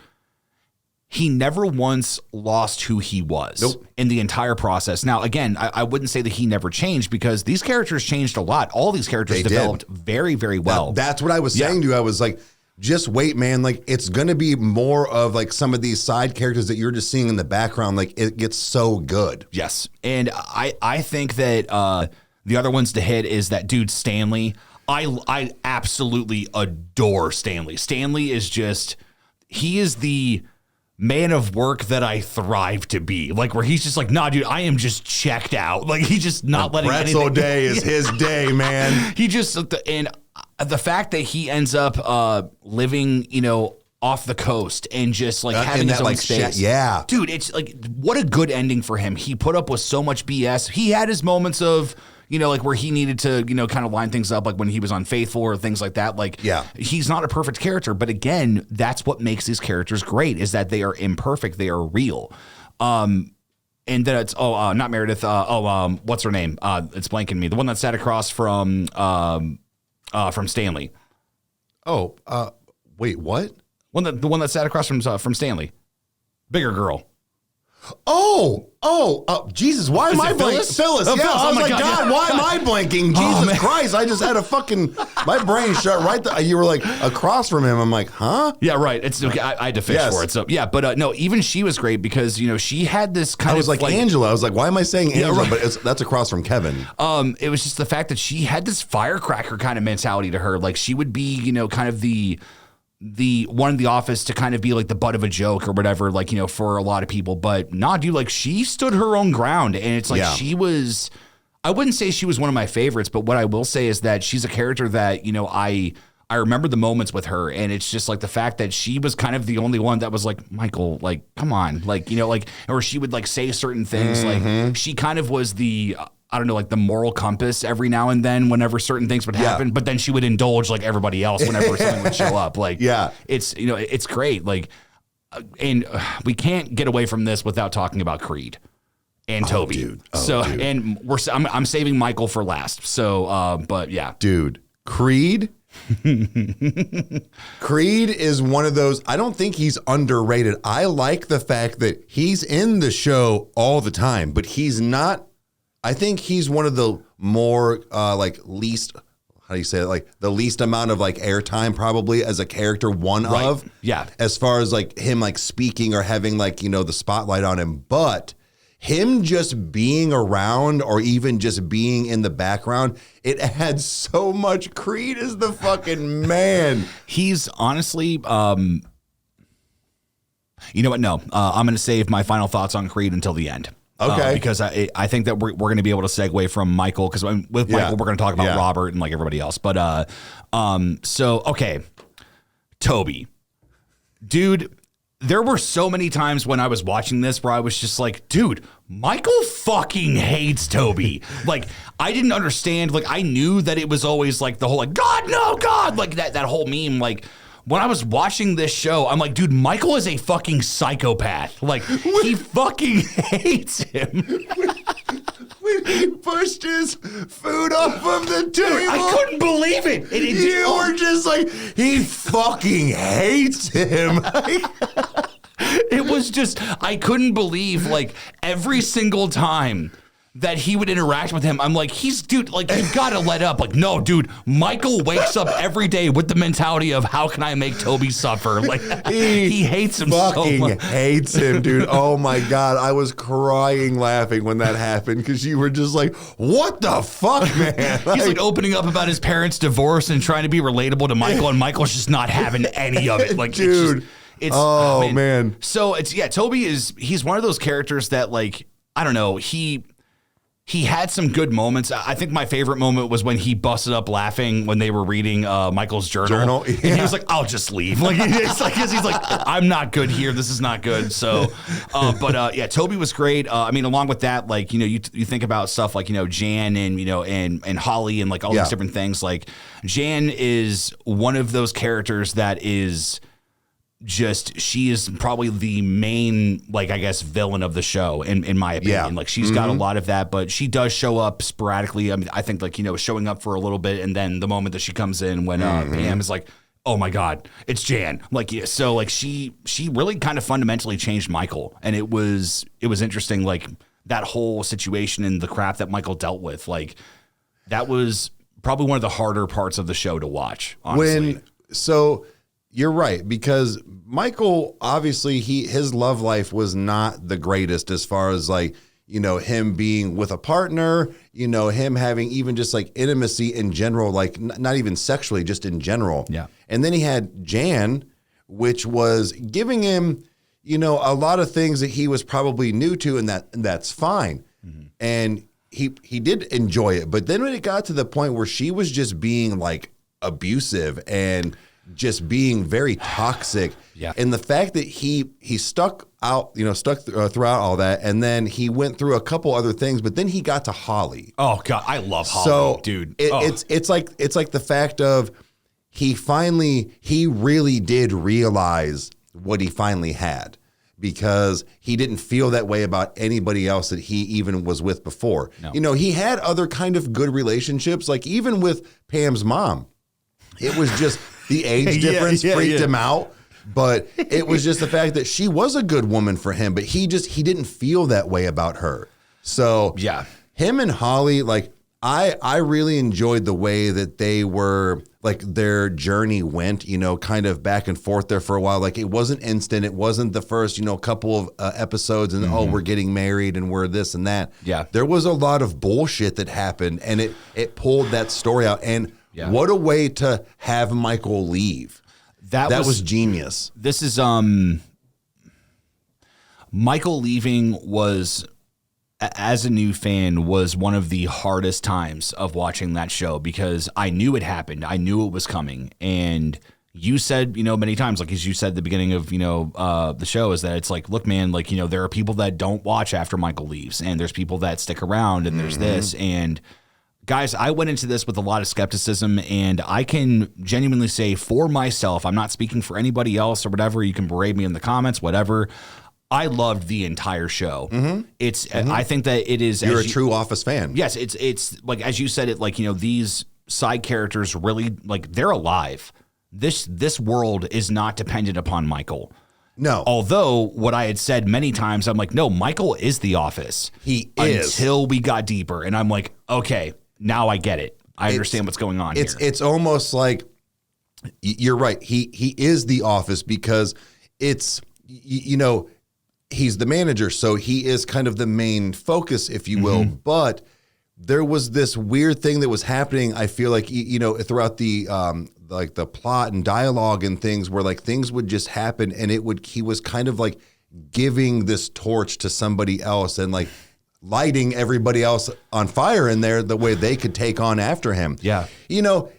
Speaker 2: he never once lost who he was in the entire process. Now, again, I wouldn't say that he never changed because these characters changed a lot. All these characters developed very, very well.
Speaker 3: That's what I was saying to you. I was like, just wait, man. Like, it's going to be more of like some of these side characters that you're just seeing in the background. Like, it gets so good.
Speaker 2: Yes. And I think that the other ones to hit is that dude, Stanley. I absolutely adore Stanley. Stanley is just, he is the man of work that I thrive to be. Like, where he's just like, nah, dude, I am just checked out. Like, he's just not letting
Speaker 3: pretzel
Speaker 2: anything.
Speaker 3: day is his day, man.
Speaker 2: He just, and the fact that he ends up living, off the coast and just like having his own space.
Speaker 3: Yeah.
Speaker 2: Dude, it's like, what a good ending for him. He put up with so much BS. He had his moments of, like where he needed to, kind of line things up, like when he was unfaithful or things like that. Like, he's not a perfect character. But again, that's what makes these characters great, is that they are imperfect. They are real. And then it's, not Meredith. What's her name? It's blanking me. The one that sat across from Stanley.
Speaker 3: Wait, what?
Speaker 2: The one that sat across from Stanley. Bigger girl.
Speaker 3: Jesus, why am I blanking? Phyllis.
Speaker 2: Oh,
Speaker 3: Yeah,
Speaker 2: Phyllis.
Speaker 3: I was
Speaker 2: Oh my
Speaker 3: like,
Speaker 2: God,
Speaker 3: why am I blanking? Jesus Christ, I just had a fucking, my brain shut right there. You were like across from him. I'm like, huh?
Speaker 2: Yeah, right. It's okay. I had to fish for it. So yeah, but no, even she was great because, she had this kind of.
Speaker 3: I was like Angela. I was like, why am I saying Angela?
Speaker 2: right.
Speaker 3: But that's across from Kevin.
Speaker 2: It was just the fact that she had this firecracker kind of mentality to her. Like, she would be, kind of the one in the office to kind of be like the butt of a joke or whatever, like, for a lot of people. But nah, dude, like, she stood her own ground, and it's like she was, I wouldn't say she was one of my favorites, but what I will say is that she's a character that, I remember the moments with her, and it's just like the fact that she was kind of the only one that was like, Michael, like, come on, like, like, or she would like say certain things. Like, she kind of was the, I don't know, like the moral compass every now and then whenever certain things would happen, but then she would indulge like everybody else whenever something would show up. Like, it's, it's great. Like, and we can't get away from this without talking about Creed and Toby.
Speaker 3: Dude.
Speaker 2: And I'm saving Michael for last. So, but yeah.
Speaker 3: Dude, Creed is one of those, I don't think he's underrated. I like the fact that he's in the show all the time, but he's not. I think he's one of the more least, how do you say it? Like the least amount of like airtime probably as a character of.
Speaker 2: Yeah.
Speaker 3: As far as like him like speaking or having like, the spotlight on him. But him just being around or even just being in the background, it adds so much. Creed is the fucking man.
Speaker 2: He's honestly, you know what? No, I'm going to save my final thoughts on Creed until the end.
Speaker 3: Okay.
Speaker 2: Because I think that we're going to be able to segue from Michael, because with Michael, we're going to talk about Robert and like everybody else. But so, okay. Toby. Dude, there were so many times when I was watching this where I was just like, dude, Michael fucking hates Toby. Like, I didn't understand. Like, I knew that it was always like the whole like, God, no, God. Like that whole meme, like, when I was watching this show, I'm like, dude, Michael is a fucking psychopath. Like, he fucking hates him.
Speaker 3: When he pushed his food off of the table.
Speaker 2: I couldn't believe it.
Speaker 3: You were just like, he fucking hates him.
Speaker 2: It was just, I couldn't believe, like, every single time that he would interact with him, I'm like, dude, like, you've got to let up. Like, no, dude, Michael wakes up every day with the mentality of how can I make Toby suffer? Like, he hates him so much.
Speaker 3: Fucking hates him, dude. Oh my God. I was crying laughing when that happened because you were just like, what the fuck, man?
Speaker 2: He's like opening up about his parents' divorce and trying to be relatable to Michael, and Michael's just not having any of it. Like,
Speaker 3: dude.
Speaker 2: It's
Speaker 3: man.
Speaker 2: So Toby he's one of those characters that, like, I don't know, he had some good moments. I think my favorite moment was when he busted up laughing when they were reading Michael's journal.
Speaker 3: Yeah.
Speaker 2: And he was like, I'll just leave. Like, it's like, he's like, I'm not good here. This is not good. So, but Toby was great. I mean, along with that, like, you think about stuff like, Jan and, and Holly and like all these different things. Like, Jan is one of those characters that is just, she is probably the main, like, I guess, villain of the show in my opinion. Like, she's got a lot of that, but she does show up sporadically. I mean, I think, like, showing up for a little bit, and then the moment that she comes in when Pam is like, oh my God, it's Jan. Like, yeah, so like she really kind of fundamentally changed Michael. And it was interesting. Like that whole situation and the crap that Michael dealt with, like that was probably one of the harder parts of the show to watch. Honestly.
Speaker 3: So you're right, because Michael, obviously his love life was not the greatest as far as like, you know, him being with a partner, you know, him having even just like intimacy in general, like not even sexually, just in general.
Speaker 2: Yeah.
Speaker 3: And then he had Jan, which was giving him, you know, a lot of things that he was probably new to, and that's fine. Mm-hmm. And he did enjoy it. But then when it got to the point where she was just being like abusive and just being very toxic.
Speaker 2: Yeah.
Speaker 3: And the fact that he stuck throughout all that. And then he went through a couple other things, but then he got to Holly.
Speaker 2: Oh God, I love Holly,
Speaker 3: so
Speaker 2: dude.
Speaker 3: It's like the fact of he really did realize what he finally had, because he didn't feel that way about anybody else that he even was with before.
Speaker 2: No.
Speaker 3: You know, he had other kind of good relationships, like even with Pam's mom. It was just the age difference freaked him out. But it was just the fact that she was a good woman for him, but he didn't feel that way about her. So
Speaker 2: yeah,
Speaker 3: him and Holly, like I really enjoyed the way that they were, like their journey went, you know, kind of back and forth there for a while. Like it wasn't instant. It wasn't the first, you know, couple of episodes and oh, we're getting married and we're this and that.
Speaker 2: Yeah.
Speaker 3: There was a lot of bullshit that happened, and it pulled that story out. And what a way to have Michael leave. That was genius.
Speaker 2: This is Michael leaving was, as a new fan, was one of the hardest times of watching that show, because I knew it happened. I knew it was coming. And you said, you know, many times, like as you said at the beginning of, you know, the show, is that it's like, look, man, like, you know, there are people that don't watch after Michael leaves, and there's people that stick around, and there's this. And guys, I went into this with a lot of skepticism, and I can genuinely say for myself, I'm not speaking for anybody else or whatever. You can berate me in the comments, whatever. I loved the entire show. I think that it is.
Speaker 3: You're a true Office fan.
Speaker 2: Yes, it's like as you said it. Like, you know, these side characters really, like, they're alive. This world is not dependent upon Michael.
Speaker 3: No.
Speaker 2: Although what I had said many times, I'm like, no, Michael is the Office.
Speaker 3: He is.
Speaker 2: Until we got deeper, and I'm like, okay, now I get it. I understand what's going on here.
Speaker 3: It's almost like you're right. He is the Office, because it's, you know, he's the manager, so he is kind of the main focus, if you will. But there was this weird thing that was happening, I feel like, you know, throughout the like the plot and dialogue and things, where like things would just happen, and he was kind of like giving this torch to somebody else and like lighting everybody else on fire in there the way they could take on after him.
Speaker 2: Yeah.
Speaker 3: You know,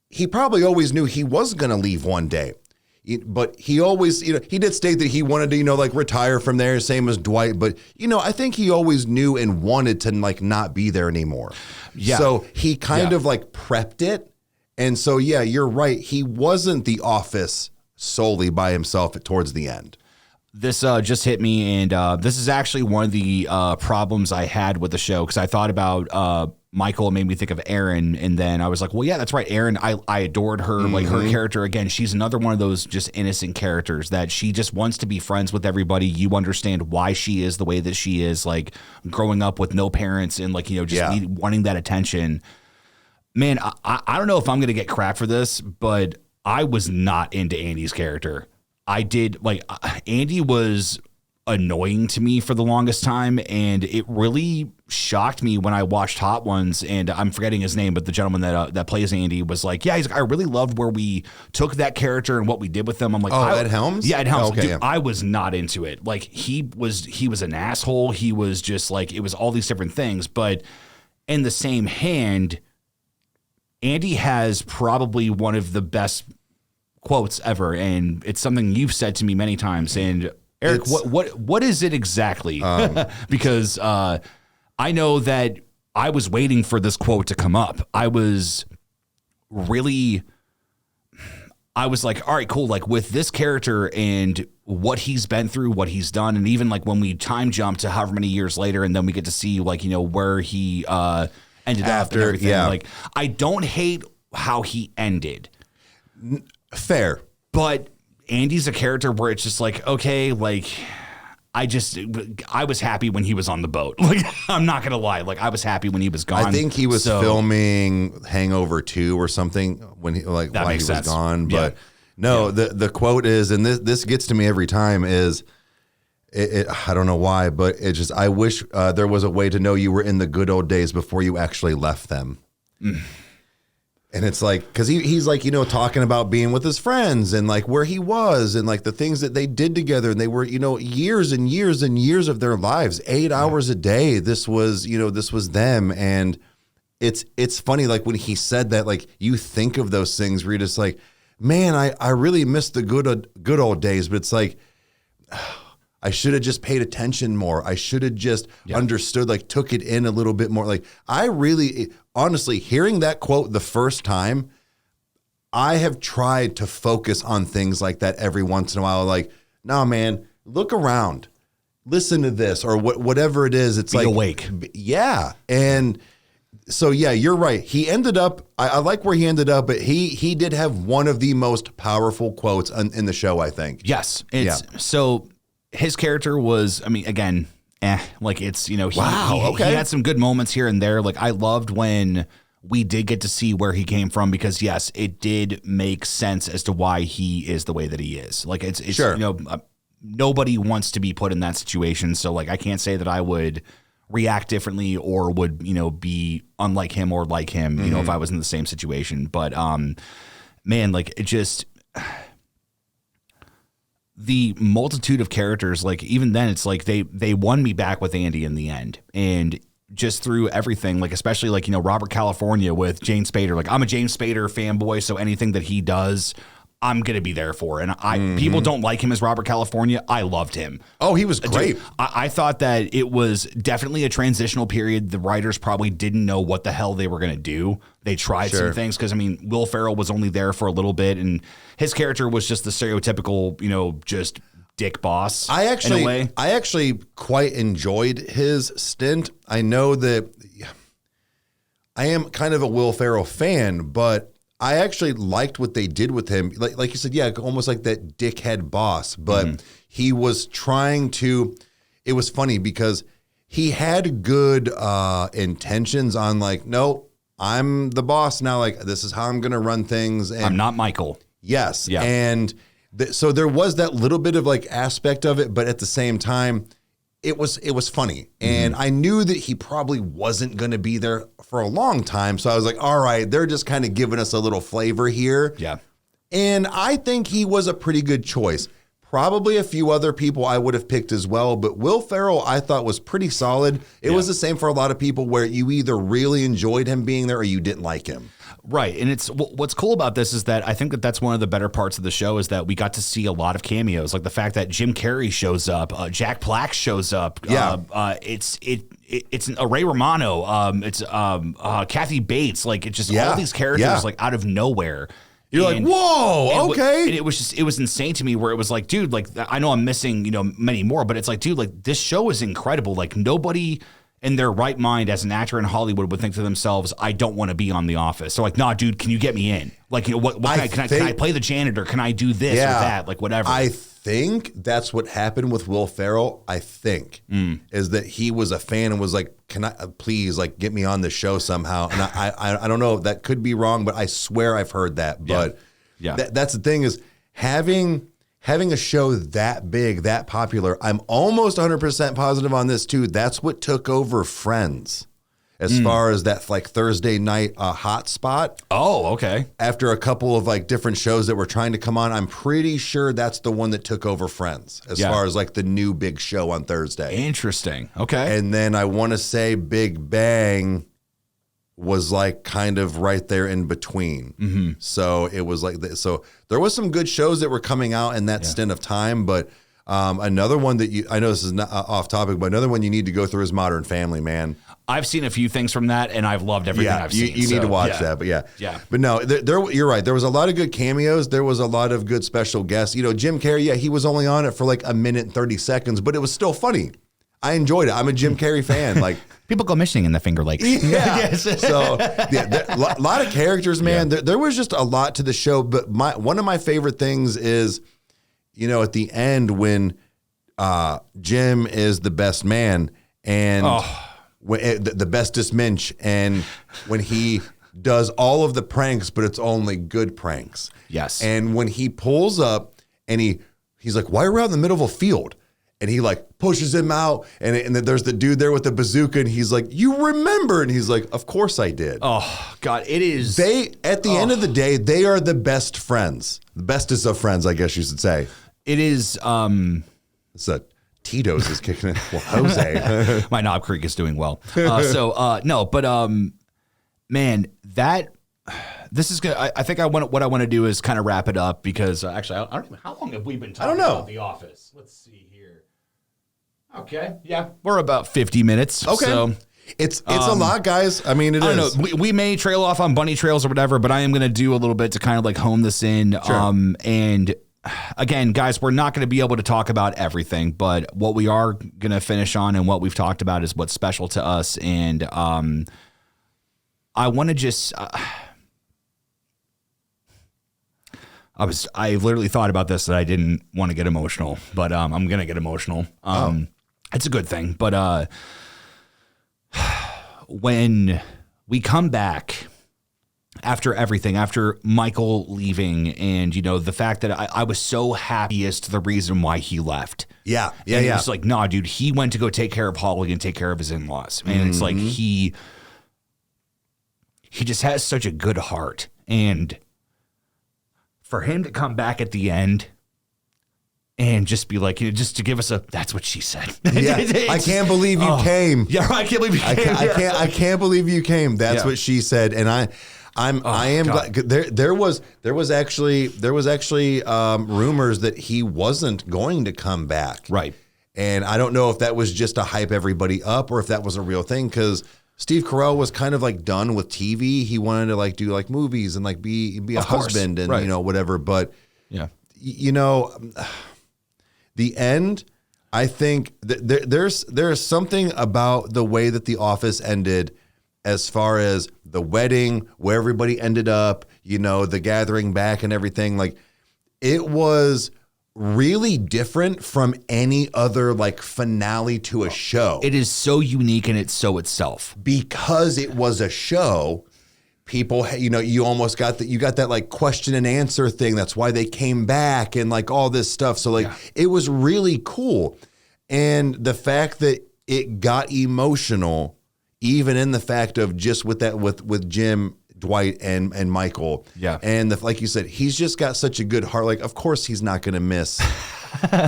Speaker 3: he probably always knew he was going to leave one day. But he always, you know, he did state that he wanted to, you know, like retire from there, same as Dwight. But, you know, I think he always knew and wanted to like not be there anymore.
Speaker 2: Yeah.
Speaker 3: So he kind of like prepped it. And so, yeah, you're right. He wasn't the Office solely by himself towards the end.
Speaker 2: This just hit me, and this is actually one of the problems I had with the show, because I thought about Michael. It made me think of Erin, and then I was like, well, yeah, that's right. Erin, I adored her. Like her character, again, she's another one of those just innocent characters that she just wants to be friends with everybody. You understand why she is the way that she is, like growing up with no parents and like, you know, just wanting that attention. Man, I don't know if I'm going to get crap for this, but I was not into Andy's character. I did, like, Andy was annoying to me for the longest time, and it really shocked me when I watched Hot Ones, and I'm forgetting his name, but the gentleman that plays Andy was like, yeah, he's like, I really loved where we took that character and what we did with them. I'm like,
Speaker 3: Ed Helms?
Speaker 2: Yeah, Ed Helms.
Speaker 3: Okay,
Speaker 2: Dude,
Speaker 3: yeah. I
Speaker 2: I was not into it. Like, he was an asshole. He was just like, it was all these different things, but in the same hand, Andy has probably one of the best quotes ever, and it's something you've said to me many times. And Eric, what is it exactly? Because I know that I was waiting for this quote to come up. I was like, all right, cool. Like with this character and what he's been through, what he's done, and even like when we time jump to however many years later, and then we get to see like, you know, where he ended up and everything.
Speaker 3: Yeah.
Speaker 2: Like, I don't hate how he ended.
Speaker 3: Fair.
Speaker 2: But Andy's a character where it's just like, okay, like I was happy when he was on the boat. Like, I'm not going to lie. Like, I was happy when he was gone.
Speaker 3: I think he was filming Hangover 2 or something when he while he was gone. But no, the quote is, and this gets to me every time, is I don't know why, but it just, I wish there was a way to know you were in the good old days before you actually left them. And it's like, because he's like, talking about being with his friends and like where he was and like the things that they did together. And they were, years and years and years of their lives, 8 hours a day. This was them. And it's funny, like when he said that, like you think of those things where you're just like, man, I really miss the good old days. But it's like, I should have just paid attention more. I should have just understood, like took it in a little bit more. Like I really, honestly, hearing that quote the first time, I have tried to focus on things like that every once in a while. Like, no, man, look around, listen to this or whatever it is. It's
Speaker 2: Be
Speaker 3: like
Speaker 2: awake.
Speaker 3: Yeah. And so, yeah, you're right. He ended up, I like where he ended up, but he did have one of the most powerful quotes in the show, I think.
Speaker 2: Yes. So his character was, I mean, again, like it's, he had some good moments here and there. Like I loved when we did get to see where he came from because yes, it did make sense as to why he is the way that he is. Like it's
Speaker 3: sure.
Speaker 2: Nobody wants to be put in that situation. So like, I can't say that I would react differently or would, be unlike him or like him, if I was in the same situation. But, man, like it just, the multitude of characters, like even then it's like they won me back with Andy in the end. And just through everything, like especially like, Robert California with James Spader, like I'm a James Spader fanboy. So anything that he does, I'm going to be there for. And people don't like him as Robert California. I loved him.
Speaker 3: Oh, he was great.
Speaker 2: Dude, I thought that it was definitely a transitional period. The writers probably didn't know what the hell they were going to do. They tried some things because, Will Ferrell was only there for a little bit and his character was just the stereotypical, just dick boss.
Speaker 3: I actually quite enjoyed his stint. I know that I am kind of a Will Ferrell fan, but I actually liked what they did with him. Like you said, yeah, almost like that dickhead boss, but he was trying to, it was funny because he had good intentions on like, no, I'm the boss now. Like, this is how I'm going to run things. And
Speaker 2: I'm not Michael.
Speaker 3: Yes.
Speaker 2: Yeah.
Speaker 3: And so there was that little bit of like aspect of it, but at the same time, it was funny. And I knew that he probably wasn't going to be there for a long time. So I was like, all right, they're just kind of giving us a little flavor here.
Speaker 2: Yeah.
Speaker 3: And I think he was a pretty good choice. Probably a few other people I would have picked as well, but Will Ferrell I thought was pretty solid. It was the same for a lot of people where you either really enjoyed him being there or you didn't like him.
Speaker 2: Right. And it's what's cool about this is that I think that that's one of the better parts of the show is that we got to see a lot of cameos, like the fact that Jim Carrey shows up, Jack Black shows up.
Speaker 3: Yeah.
Speaker 2: It's a Ray Romano. It's Kathy Bates. Like it's just all these characters like out of nowhere.
Speaker 3: You're like, whoa, okay.
Speaker 2: And it was insane to me where it was like, dude, like I know I'm missing, many more, but it's like, dude, like this show is incredible. Like nobody in their right mind as an actor in Hollywood would think to themselves, I don't want to be on The Office. So like, nah, dude, can you get me in? Like, what can I play the janitor? Can I do this or that? Like whatever.
Speaker 3: I think that's what happened with Will Ferrell. I think is that he was a fan and was like, can I please like get me on the show somehow? And I don't know, that could be wrong, but I swear I've heard that. But that's the thing is having a show that big, that popular, I'm almost 100% positive on this too. That's what took over Friends as far as that like Thursday night hot spot.
Speaker 2: Oh, okay.
Speaker 3: After a couple of like different shows that were trying to come on, I'm pretty sure that's the one that took over Friends as far as like the new big show on Thursday.
Speaker 2: Interesting. Okay.
Speaker 3: And then I want to say Big Bang was like kind of right there in between. So it was like, so there was some good shows that were coming out in that stint of time, but another one that I know this is not off topic, but another one you need to go through is Modern Family, man.
Speaker 2: I've seen a few things from that and I've loved everything I've seen.
Speaker 3: You need to watch that, but yeah. But no, there, you're right. There was a lot of good cameos. There was a lot of good special guests. Jim Carrey, he was only on it for like a minute and 30 seconds, but it was still funny. I enjoyed it. I'm a Jim Carrey fan. Like
Speaker 2: people go missing in the Finger Lakes.
Speaker 3: Yeah. So a lot of characters, man. There was just a lot to the show. But one of my favorite things is, at the end when Jim is the best man and the bestest Minch, and when he does all of the pranks, but it's only good pranks.
Speaker 2: Yes.
Speaker 3: And when he pulls up and he's like, why are we out in the middle of a field? And he like pushes him out, and there's the dude there with the bazooka, and he's like, you remember? And he's like, of course I did.
Speaker 2: Oh, God, it is.
Speaker 3: At the end of the day, they are the best friends. The bestest of friends, I guess you should say.
Speaker 2: It is.
Speaker 3: It's a Tito's is kicking it. Well, Jose.
Speaker 2: My Knob Creek is doing well. Man, this is good. I think what I want to do is kind of wrap it up because actually, I don't even, how long have we been talking about The Office? Let's see here. Okay. Yeah. We're about 50 minutes.
Speaker 3: Okay. So it's a lot, guys. I mean, I don't know.
Speaker 2: We may trail off on bunny trails or whatever, but I am going to do a little bit to kind of like hone this in.
Speaker 3: Sure.
Speaker 2: And again, guys, we're not going to be able to talk about everything, but what we are going to finish on and what we've talked about is what's special to us. And I want to just, I literally thought about this that I didn't want to get emotional, but I'm going to get emotional. It's a good thing. But when we come back after everything, after Michael leaving and, the fact that I was so happy as to the reason why he left.
Speaker 3: Yeah.
Speaker 2: And it's like, nah, dude, he went to go take care of Holly and take care of his in-laws. And it's like, he just has such a good heart. And for him to come back at the end and just be like, just to give us that's what she said.
Speaker 3: Yeah, I can't believe you came.
Speaker 2: Yeah, I can't believe you came.
Speaker 3: I can't believe you came. That's what she said. And I am glad. There was actually rumors that he wasn't going to come back.
Speaker 2: Right.
Speaker 3: And I don't know if that was just to hype everybody up or if that was a real thing, because Steve Carell was kind of like done with TV. He wanted to like do like movies and like be a husband and whatever. But the end, I think there's something about the way that The Office ended, as far as the wedding, where everybody ended up, the gathering back and everything. Like, it was really different from any other like finale to a show.
Speaker 2: It is so unique and it's so itself.
Speaker 3: Because it was a show, people, you almost got that, you got that like question and answer thing. That's why they came back and like all this stuff. So like, it was really cool. And the fact that it got emotional, even in the fact of just with Jim, Dwight and Michael.
Speaker 2: Yeah.
Speaker 3: And like you said, he's just got such a good heart. Like, of course he's not going to miss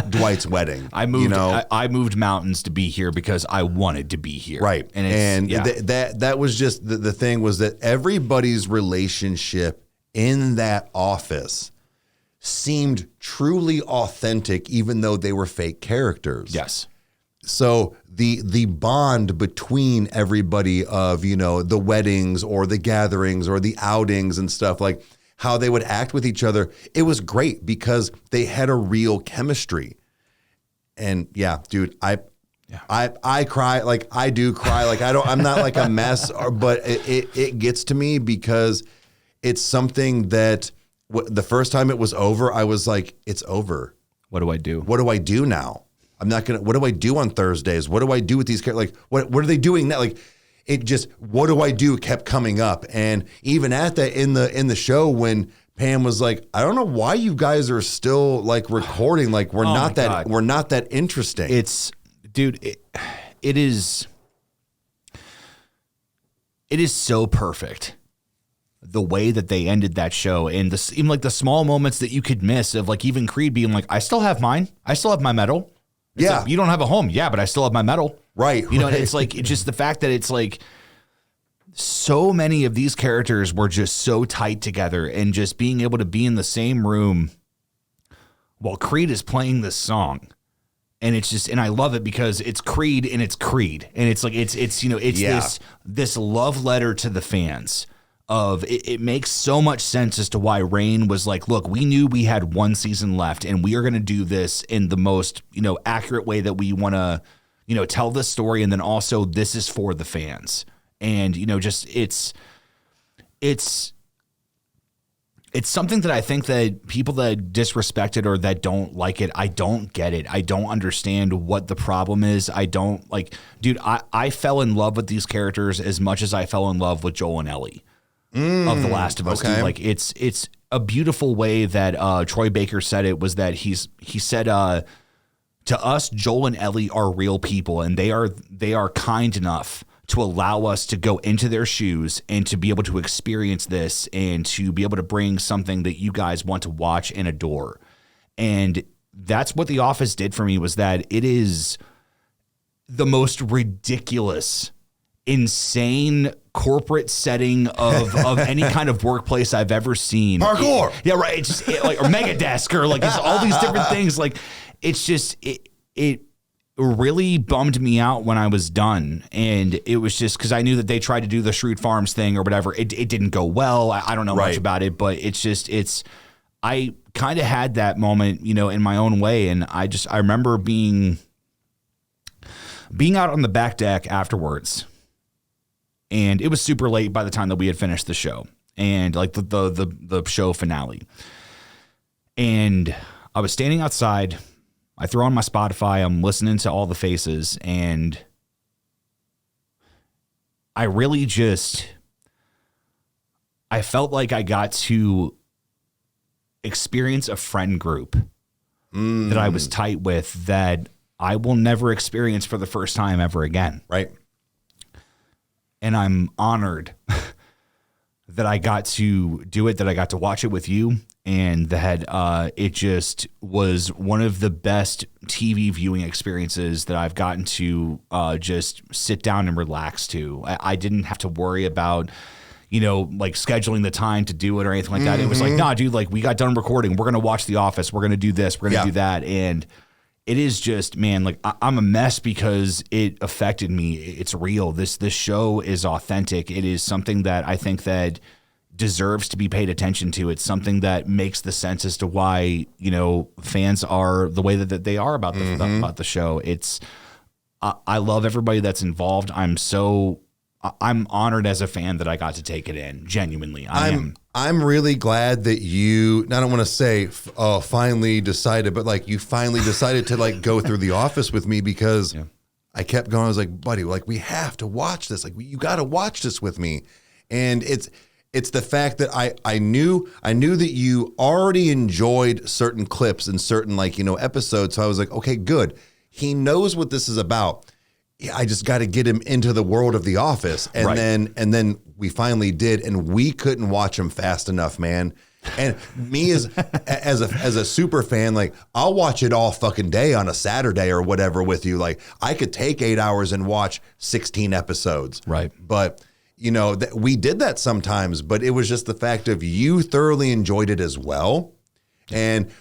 Speaker 3: Dwight's wedding.
Speaker 2: I moved mountains to be here because I wanted to be here.
Speaker 3: Right. And that was just the thing, was that everybody's relationship in that office seemed truly authentic, even though they were fake characters.
Speaker 2: Yes.
Speaker 3: So the bond between everybody of, the weddings or the gatherings or the outings and stuff, like how they would act with each other, it was great because they had a real chemistry. And yeah, dude, I cry. Like, I do cry. Like, I'm not like a mess, but it gets to me because it's something that the first time it was over, I was like, it's over.
Speaker 2: What do I do?
Speaker 3: What do I do now? I'm not going to, what do I do on Thursdays? What do I do with these characters? Like, what are they doing now? Like, it just, what do I do kept coming up. And even at that in the show, when Pam was like, I don't know why you guys are still like recording. Like, we're not that interesting.
Speaker 2: It's, dude, it is so perfect. The way that they ended that show, and even like the small moments that you could miss of like even Creed being like, I still have mine. I still have my medal. It's like, you don't have a home. Yeah, but I still have my medal.
Speaker 3: Right.
Speaker 2: And it's like, it's just the fact that it's like so many of these characters were just so tight together, and just being able to be in the same room while Creed is playing this song. And it's just, and I love it because it's Creed and it's Creed. And it's like, it's this love letter to the fans. It makes so much sense as to why Rain was like, look, we knew we had one season left and we are going to do this in the most, accurate way that we want to, tell this story, and then also this is for the fans. And, just it's something that I think that people that disrespect it or that don't like it, I don't get it. I don't understand what the problem is. I don't dude, I fell in love with these characters as much as I fell in love with Joel and Ellie of The Last of Us.
Speaker 3: Okay.
Speaker 2: Dude, it's a beautiful way that Troy Baker said it, was that he said, to us, Joel and Ellie are real people, and they are kind enough to allow us to go into their shoes and to be able to experience this and to be able to bring something that you guys want to watch and adore. And that's what The Office did for me, was that it is the most ridiculous, insane corporate setting of any kind of workplace I've ever seen.
Speaker 3: Parkour.
Speaker 2: Yeah, right. It's just or Mega Desk, or it's all these different things. It's just, it really bummed me out when I was done. And it was just because I knew that they tried to do the Shrewd Farms thing or whatever. It didn't go well. I don't know much about it, but I kind of had that moment, in my own way. And I remember being out on the back deck afterwards, and it was super late by the time that we had finished the show and the show finale. And I was standing outside. I throw on my Spotify. I'm listening to all the faces, and I really I felt like I got to experience a friend group that I was tight with that I will never experience for the first time ever again.
Speaker 3: Right.
Speaker 2: And I'm honored that I got to do it, that I got to watch it with you, and that it just was one of the best TV viewing experiences that I've gotten to just sit down and relax to. I didn't have to worry about, scheduling the time to do it or anything like that. It was like, nah, dude, we got done recording. We're going to watch The Office. We're going to do this. We're going to do that. And it is just, man, I'm a mess because it affected me. It's real. This show is authentic. It is something that I think that deserves to be paid attention to. It's something that makes the sense as to why, fans are the way that they are about the show. I love everybody that's involved. I'm honored as a fan that I got to take it in. Genuinely,
Speaker 3: I'm really glad that you, I don't want to say finally decided, but you finally decided to go through The Office with me, because I kept going. I was like, buddy, we have to watch this. You got to watch this with me. And it's the fact that I knew that you already enjoyed certain clips and certain episodes. So I was like, okay, good. He knows what this is about. Yeah, I just got to get him into the world of The Office. And then we finally did, and we couldn't watch him fast enough, man. And me as a super fan, I'll watch it all fucking day on a Saturday or whatever with you. I could take 8 hours and watch 16 episodes.
Speaker 2: Right.
Speaker 3: But we did that sometimes, but it was just the fact of you thoroughly enjoyed it as well. And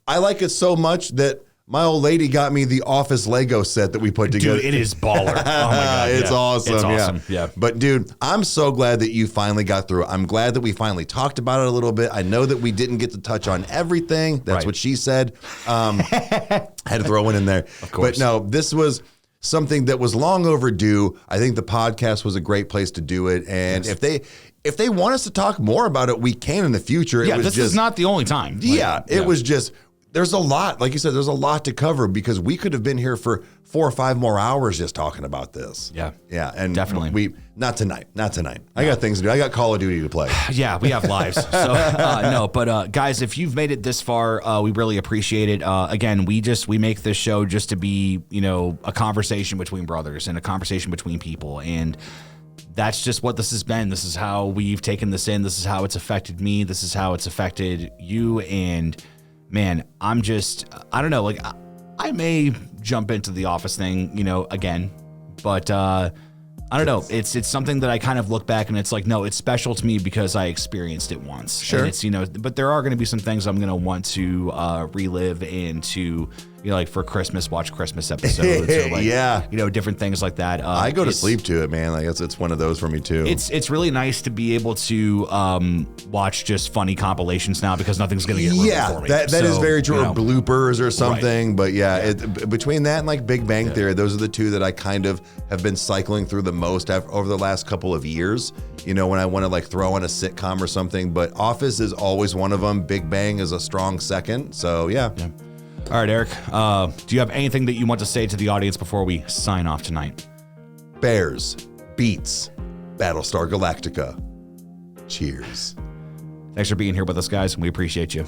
Speaker 3: I like it so much that my old lady got me the Office Lego set that we put together.
Speaker 2: Dude, it is baller. Oh my God.
Speaker 3: It's awesome.
Speaker 2: It's awesome. Yeah.
Speaker 3: But dude, I'm so glad that you finally got through it. I'm glad that we finally talked about it a little bit. I know that we didn't get to touch on everything. That's what she said. Had to throw one in there.
Speaker 2: Of course.
Speaker 3: But no, this was something that was long overdue. I think the podcast was a great place to do it. And if they want us to talk more about it, we can in the future.
Speaker 2: This is not the only time.
Speaker 3: It was just, there's a lot, like you said, there's a lot to cover, because we could have been here for 4 or 5 more hours just talking about this.
Speaker 2: Yeah.
Speaker 3: Yeah. And
Speaker 2: definitely.
Speaker 3: Not tonight. I got things to do. I got Call of Duty to play.
Speaker 2: Yeah, we have lives. So no, but guys, if you've made it this far, we really appreciate it. Again, we make this show just to be, a conversation between brothers and a conversation between people. And that's just what this has been. This is how we've taken this in. This is how it's affected me. This is how it's affected you. And man, I don't know, I may jump into the Office thing, again, but I don't know. It's something that I kind of look back and it's no, it's special to me because I experienced it once.
Speaker 3: Sure.
Speaker 2: And it's, but there are going to be some things I'm going to want to relive and to like for Christmas, watch Christmas episodes, or like,
Speaker 3: Yeah.
Speaker 2: different things like that.
Speaker 3: I go to sleep to it, man. Like it's one of those for me too.
Speaker 2: It's really nice to be able to watch just funny compilations now because nothing's going to get ruined for me.
Speaker 3: That is very true. Or bloopers or something.
Speaker 2: Right.
Speaker 3: But between that and like Big Bang Theory, those are the two that I kind of have been cycling through the most over the last couple of years. When I want to like throw on a sitcom or something. But Office is always one of them. Big Bang is a strong second. So yeah.
Speaker 2: All right, Eric. Do you have anything that you want to say to the audience before we sign off tonight?
Speaker 3: Bears beats Battlestar Galactica. Cheers.
Speaker 2: Thanks for being here with us, guys. We appreciate you.